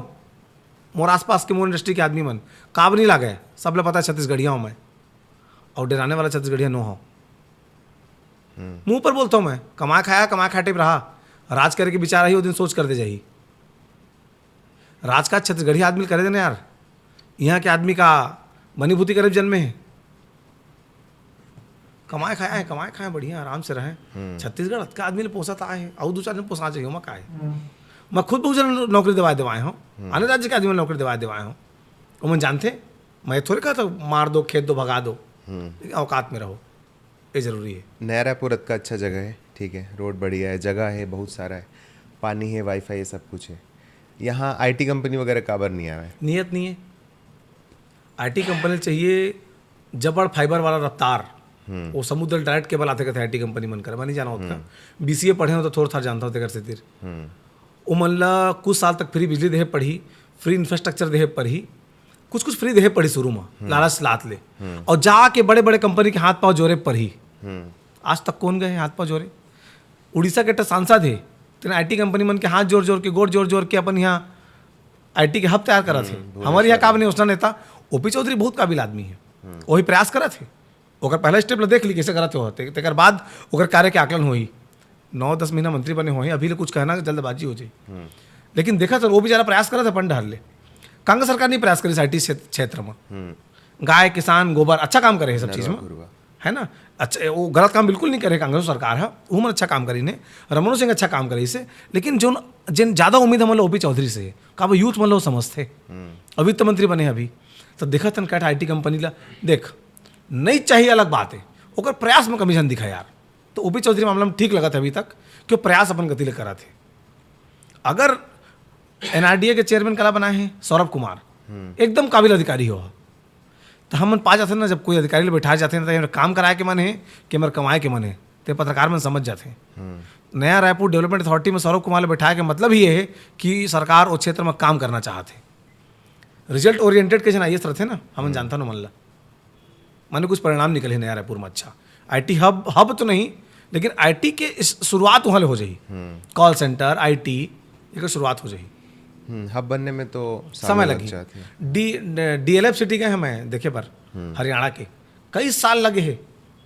मोर आसपास के मोर इंडस्ट्री के आदमी मन काब नहीं लागे, सब लोग पता है छत्तीसगढ़िया हूँ मैं, और डराने वाला छत्तीसगढ़िया नो हो, मुंह पर बोलता हूँ मैं, कमा खाया टिप रहा, राज करे के विचार ही वो दिन सोच कर दे जाही, राज का छत्तीसगढ़िया आदमी करे देना यार, यहाँ के आदमी का मनीभूति करे जन्मे है, कमाए खाए बढ़िया आराम से रहे। छत्तीसगढ़ का आदमी ने पोसा था है, और दूसरा ने पोसा चाहिए, मैं का है, मैं खुद बहुत जन नौकरी दिवाए हूँ, अन्य राज्य के आदमी ने नौकरी दिवाए हूँ, वो मन जानते, मैं थोड़े कहा था मार दो खेत दो भगा दो, औकात में रहो, ये जरूरी है। नया रायपुर का अच्छा जगह है, ठीक है, रोड बढ़िया है, जगह है, बहुत सारा है, पानी है, वाईफाई है, सब कुछ है। यहाँ IT कंपनी वगैरह काबर नहीं आया है, नियत नहीं है। IT कंपनी चाहिए जबड़ फाइबर वाला रफ्तार, वो समुद्र डायरेक्ट केबल आते कहते IT कंपनी मन करे, मैं नहीं जाना होता, BCA पढ़े हो तो थोड़ा था जानता होते कर से तीर, वो मन ला कुछ साल तक फ्री बिजली देहे पढ़ी, फ्री इंफ्रास्ट्रक्चर देहे पढ़ी, कुछ फ्री देहे पढ़ी शुरू में, लालच लात ले, और जाके बड़े बड़े कंपनी के हाथ पाँव जोरे पढ़ी, आज तक कौन गए हाथ पाँव जोरे, उड़ीसा के सांसद है तेना आईटी कंपनी मन के हाथ जोड़ जोड़ के गोड़ जोड़ जोड़ के अपन यहाँ आईटी के हब तैयार करा थे। हमारे यहाँ काम नहीं उसना नेता ओपी चौधरी बहुत काबिल आदमी है, वही प्रयास करा थे। ओकर पहला स्टेप ला देख ली कैसे करते हो, तेकर बाद ओकर कार्य के आकलन हुई। 9-10 महीना मंत्री बने हुए, अभी ले कुछ कहना जल्दबाजी हो जाए। लेकिन देखा तो वो भी ज़्यादा प्रयास करा था अपन ढाल ले। कांग्रेस सरकार नहीं प्रयास करी आईटी क्षेत्र में। गाय किसान गोबर अच्छा काम करे है सब चीज़ में, है ना। अच्छा वो गलत काम बिल्कुल नहीं करे कांग्रेस सरकार है, वो मन अच्छा काम करी ने। रमनों सिंह अच्छा काम करी से, लेकिन जो जिन ज़्यादा उम्मीद हम ओपी चौधरी से है का वो यूथ मतलब समझते और वित्त मंत्री बने अभी तो देखा तन कैट आईटी कंपनी ला देख नहीं चाहिए अलग बात है, ओकर प्रयास में कमीशन दिखा यार। तो ओपी चौधरी मामला में ठीक लगा था अभी तक कि प्रयास अपन गति ले करा थे। अगर एनआरडीए के चेयरमैन कला बनाए हैं सौरभ कुमार, एकदम काबिल अधिकारी हो, तो हम पा जाते ना जब कोई अधिकारी ले बैठा जाते हैं तो काम कराए के मन है कि हमारे कमाए के मन है, तो पत्रकार मन समझ जाते हैं। नया रायपुर डेवलपमेंट अथॉरिटी में सौरभ कुमार ले बैठाए के मतलब ये है कि सरकार उस क्षेत्र में काम करना चाहते, रिजल्ट ओरिएंटेड के जन आईएएस रहते ना, हम जानता ना मन ला माने कुछ परिणाम निकले नया रायपुर में। अच्छा आईटी हब तो नहीं, लेकिन आईटी के शुरुआत वहाँ हो जाए, कॉल सेंटर आईटी एक शुरुआत हो जाए। हब बनने में तो समय लगी। डीएलएफ सिटी गए हैं मैं देखे पर हरियाणा के, कई साल लगे हैं,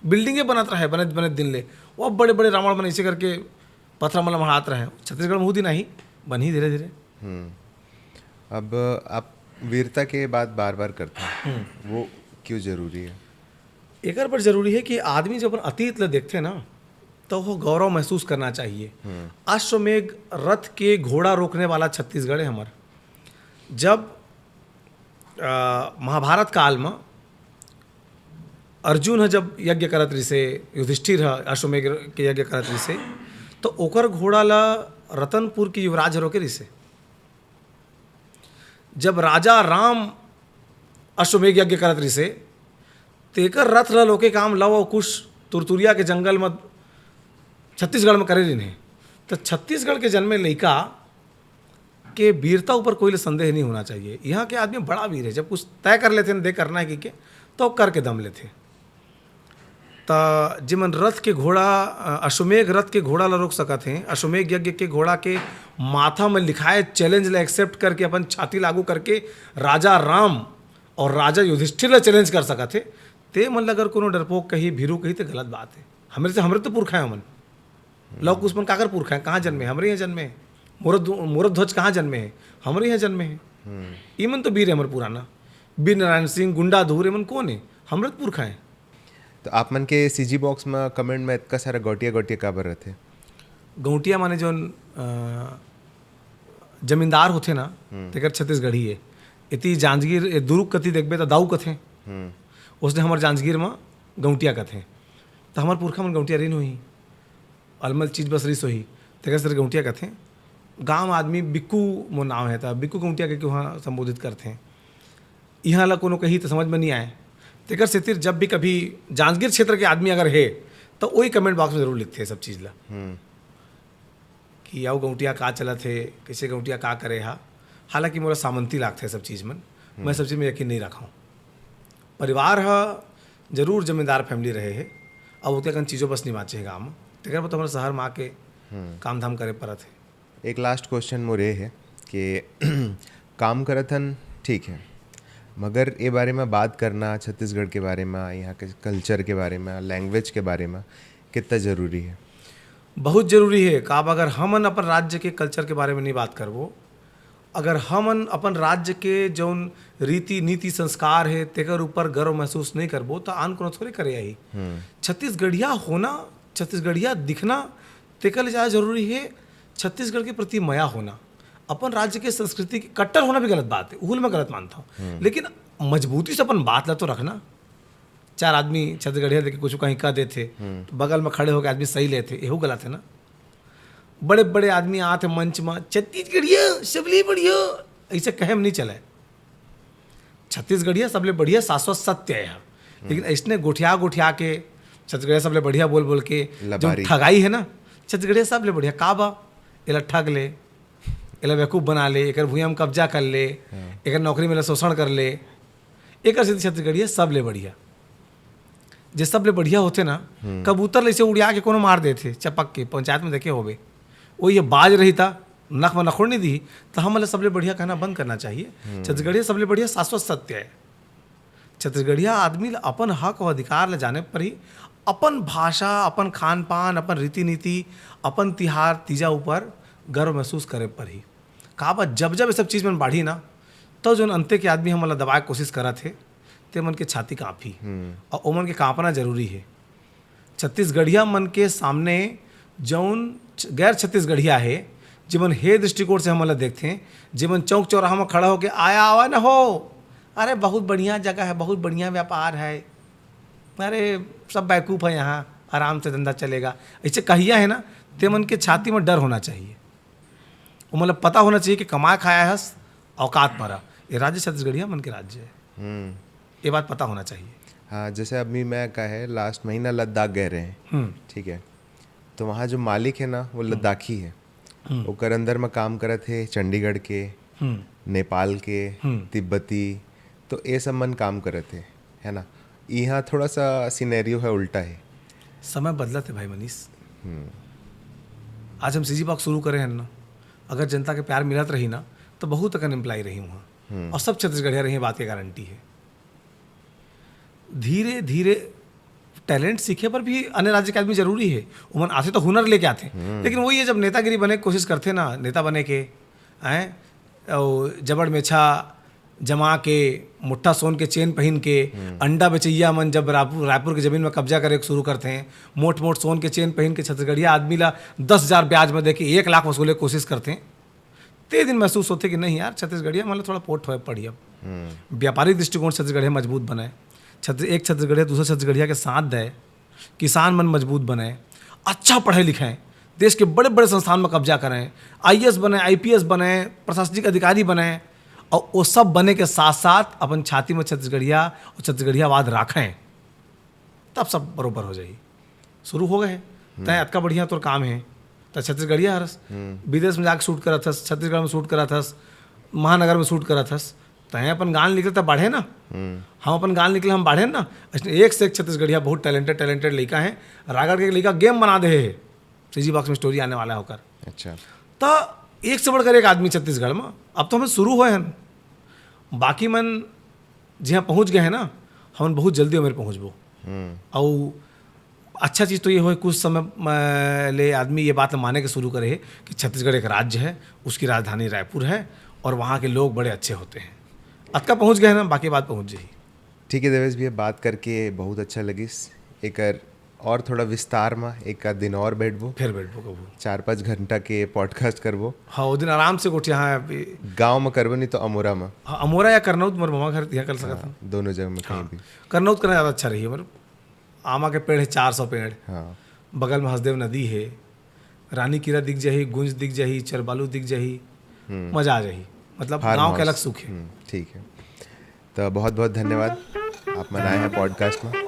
बिल्डिंगे बनत रहे बनत बनत दिन ले, वो बड़े बड़े रावण बने इसे करके पत्थर मतलब बढ़ाते रहे। छत्तीसगढ़ में होती नहीं बनी धीरे धीरे। अब आप वीरता के बात बार बार करते हैं, वो क्यों जरूरी है? एक पर जरूरी है कि आदमी जब अपन अतीत ले देखते ना तो वो गौरव महसूस करना चाहिए। अश्वमेघ रथ के घोड़ा रोकने वाला छत्तीसगढ़ है हमार। जब महाभारत काल में अर्जुन है जब यज्ञ करत रही से, युधिष्ठिर है अश्वमेघ के यज्ञ करत रही से, तो ओकर घोड़ा ला रतनपुर की युवराज रोके रही से। जब राजा राम अश्वमेघ यज्ञ करत रही से, तेकर रथ ला लोके काम लव और कुश तुरतुरिया के जंगल में छत्तीसगढ़ में करे रही। तो छत्तीसगढ़ के जन्मे लड़का के वीरता ऊपर कोई संदेह नहीं होना चाहिए। यहाँ के आदमी बड़ा वीर है, जब कुछ तय कर लेते हैं दे करना है कि के तो करके दम लेते। तो जिमन रथ के घोड़ा अश्वमेघ रथ के घोड़ा ला रोक सकते हैं, अश्वमेघ यज्ञ के घोड़ा के माथा में लिखाए चैलेंज ला एक्सेप्ट करके अपन छाती लागू करके राजा राम और राजा युधिष्ठिर ला चैलेंज कर सकते, ते मन अगर कोनो डरपोक कही भीरू कही तो गलत बात है। हमरे तो पुरखा है मन लौक उसमन काकर पुरखा है, कहाँ जन्मे हमारे यहाँ जन्मे है। मूरत ध्वज कहाँ जन्मे है, हमारे यहाँ जन्मे है। इमन तो वीर है हमारे पुराना, वीर नारायण सिंह गुंडा धूर इमन कौन है, हमारे तो पुरखा है। तो आप मन के सीजी बॉक्स में कमेंट में इतना सारा गौटिया काबर रहते? गौटिया माने जो जमींदार होते ना तेकर छत्तीसगढ़ी है। इति जांजगीर दुरुक कथी देखबे तो दाऊ कथे, उसने हमारे जांजगीर में गौटिया कथे। तो हमारे पुरखा मन गौटिया रही नहीं अलमल चीज बस रिस होही तेकर सर गौटिया कथे। गांव आदमी बिक्कू मो नाम है, था बिक्कू गौटिया के वहाँ संबोधित करते हैं। यहाँ ला कोनो कही तो समझ में नहीं आए, तेकर सेतिर जब भी कभी जांजगीर क्षेत्र के आदमी अगर है तो वही कमेंट बॉक्स में जरूर लिखते हैं सब चीज़ ला कि आओ गौटिया का चलत है, कैसे गौटिया का करे हा। हालांकि मोरा सामंती लागते है सब चीज़ में, मैं सब चीज़ में यकीन नहीं रखा हूँ। परिवार है जरूर जमींदार फैमिली रहे है, अब उतने कन चीज़ों बस निभाचे है गाँव में, तेकर पर तो हमारे शहर में आके काम धाम करे पड़त है। एक लास्ट क्वेश्चन मोरे है कि काम करथन ठीक है, मगर ये बारे में बात करना छत्तीसगढ़ के बारे में, यहाँ के कल्चर के बारे में, लैंग्वेज के बारे में कितना ज़रूरी है? बहुत ज़रूरी है। काब अगर हमन अपन राज्य के कल्चर के बारे में नहीं बात करबो, अगर हमन अपन राज्य के जौन रीति नीति संस्कार है तेकर ऊपर गर्व महसूस नहीं करबो तो आन कोनो थोड़े करे आई। छत्तीसगढ़िया होना, छत्तीसगढ़िया दिखना तेकर लिए ज़्यादा जरूरी है छत्तीसगढ़ के प्रति माया होना। अपन राज्य के संस्कृति की कट्टर होना भी गलत बात है, उहुल मैं गलत मानता हूँ, लेकिन मजबूती से अपन बात ला तो रखना। चार आदमी छत्तीसगढ़िया देखे कुछ कहीं कह देते तो बगल में खड़े होकर आदमी सही लेते, यही गलत है ना। बड़े बड़े आदमी आते मंच में छत्तीसगढ़िया सबले बढ़िया ऐसे कहे में नहीं चले। छत्तीसगढ़िया सबले बढ़िया शाश्वत सत्य है, लेकिन ऐसने गोठिया के छत्तीसगढ़िया सबले बढ़िया बोल बोल के जो ठगाई है ना, छत्तीसगढ़िया सबले बढ़िया का बा एला ठग ले, एला बेवकूफ़ बना ले, एक भूया में कब्जा कर ले, एक नौकरी में शोषण कर ले, एक छत्तीसगढ़िया सबले बढ़िया। जे सब ले बढ़िया होते ना, कबूतर ले से उड़िया के कोनो मार देते चपक के, पंचायत में देखे होबे, वो ये बाज रही था नख में नखोड़ नहीं दी, तो हम सबले बढ़िया कहना बंद करना चाहिए। छत्तीसगढ़िया सबले बढ़िया शाश्वत सत्य है। छत्तीसगढ़िया आदमी ला अपन हक और अधिकार ले जाने पर ही अपन भाषा, अपन खान पान, अपन रीति नीति, अपन तिहार तीजा ऊपर गर्व महसूस करे पर ही का बा जब जब ये सब चीज़ में बाढ़ी ना, तो जो अंते के आदमी हमला दबाए के कोशिश करत थे, ते मन के छाती काँपी और ओमन के काँपना जरूरी है। छत्तीसगढ़िया मन के सामने जौन गैर छत्तीसगढ़िया है, जिमन हे दृष्टिकोण से हमला देखते हैं, जिमन चौक चौराहा में खड़ा होके आया आवा न हो, अरे बहुत बढ़िया जगह है, बहुत बढ़िया व्यापार है, अरे सब बैकूफ़ है यहाँ, आराम से धंधा चलेगा, ऐसे कहिया है ना, ते मन के छाती में डर होना चाहिए। वो मतलब पता होना चाहिए कि कमाए खाया हस औकात मरा, ये राज्य छत्तीसगढ़िया मन के राज्य है, ये बात पता होना चाहिए। हाँ, जैसे अभी मैं कहे लास्ट महीना लद्दाख गए रहे हैं, ठीक है, तो वहाँ जो मालिक है ना वो लद्दाखी है, ओकर अंदर में काम करत थे चंडीगढ़ के, नेपाल के, तिब्बती, तो ये सब मन काम करत थे, है ना। यहाँ थोड़ा सा सिनेरियो है उल्टा है, समय बदला थे भाई मनीष। आज हम सीजी बॉक्स शुरू करे हैं ना, अगर जनता के प्यार मिलत रही ना, तो बहुत तक एम्प्लॉय रही वहाँ, और सब छत्तीसगढ़िया रही, बात की गारंटी है। धीरे धीरे टैलेंट सीखे पर भी अन्य राज्य के आदमी जरूरी है, उमन आते तो हुनर लेके आते, लेकिन वही है जब नेतागिरी बने की कोशिश करते ना, नेता बने के हैं, जबड़ मेछा जमा के, मुट्ठा सोन के चेन पहन के, अंडा बेचैया मन जब रायपुर की जमीन में कब्जा करे शुरू करते हैं, मोट मोट सोन के चेन पहन के छत्तीसगढ़िया आदमी ला 10,000 ब्याज में दे के 1 लाख वसूले की कोशिश करते हैं, ते दिन महसूस होते कि नहीं यार छत्तीसगढ़िया मतलब थोड़ा पोट हो पड़ी। अब व्यापारिक दृष्टिकोण छत्तीसगढ़िया मजबूत बनाए, एक छत्तीसगढ़िया दूसरे छत्तीसगढ़िया के साथ दे, किसान मन मजबूत बनाए, अच्छा पढ़े लिखें, देश के बड़े बड़े संस्थान में कब्जा करें, IAS बने, IPS बने, प्रशासनिक अधिकारी बने, और वो सब बने के साथ साथ अपन छाती में छत्तीसगढ़िया और छत्तीसगढ़ियावाद राखें, तब सब बरोबर हो जाए। शुरू हो गए तय अतका बढ़िया तोर काम है, तो छत्तीसगढ़िया हरस, विदेश में जाकर शूट करा थस, छत्तीसगढ़ में शूट करा थस, महानगर में शूट करा थस, तय अपन गान निकले तब बढ़े ना, हम अपन गान निकले हम बढ़े ना। एक से एक छत्तीसगढ़िया बहुत टैलेंटेड लड़का है, रायगढ़ के लड़का गेम बना दे है, सीजी बॉक्स में स्टोरी आने वाला होकर। अच्छा, तो एक से बढ़कर एक आदमी छत्तीसगढ़ में, अब तो हमें शुरू हुए हैं, बाकी मन जहाँ पहुँच गए हैं ना, हम बहुत जल्दी उम्र पहुँचबो। और अच्छा चीज़ तो ये हो कुछ समय ले आदमी ये बात माने के शुरू करे कि छत्तीसगढ़ एक राज्य है, उसकी राजधानी रायपुर है और वहाँ के लोग बड़े अच्छे होते हैं। अतका पहुँच गए हैं ना, बाकी बात पहुँच जाए। ठीक है देवेश भैया, बात करके बहुत अच्छा लगिस। एक और थोड़ा विस्तार में एक आध दिन और बैठबो, फिर बैठबो कबू 4-5 घंटा के पॉडकास्ट करबो। हाँ, वो दिन आराम से गोठ यहाँ गाँव में करबो, नहीं तो अमोरा में। हाँ, अमोरा या करनौत मोर मामा घर यहाँ कर सकता हूँ, दोनों जगह में कहीं भी। करनौत करना ज़्यादा अच्छा रही है, मतलब आमा के पेड़ है 400 पेड़, हाँ, बगल में हसदेव नदी है, रानी कीरा दिख जाही, गुंज दिख जाही, चरबालू दिख जाही, मजा आ जाही, मतलब गांव के अलग सुख है। ठीक है, तो बहुत बहुत धन्यवाद, आप मनाए हैं पॉडकास्ट में।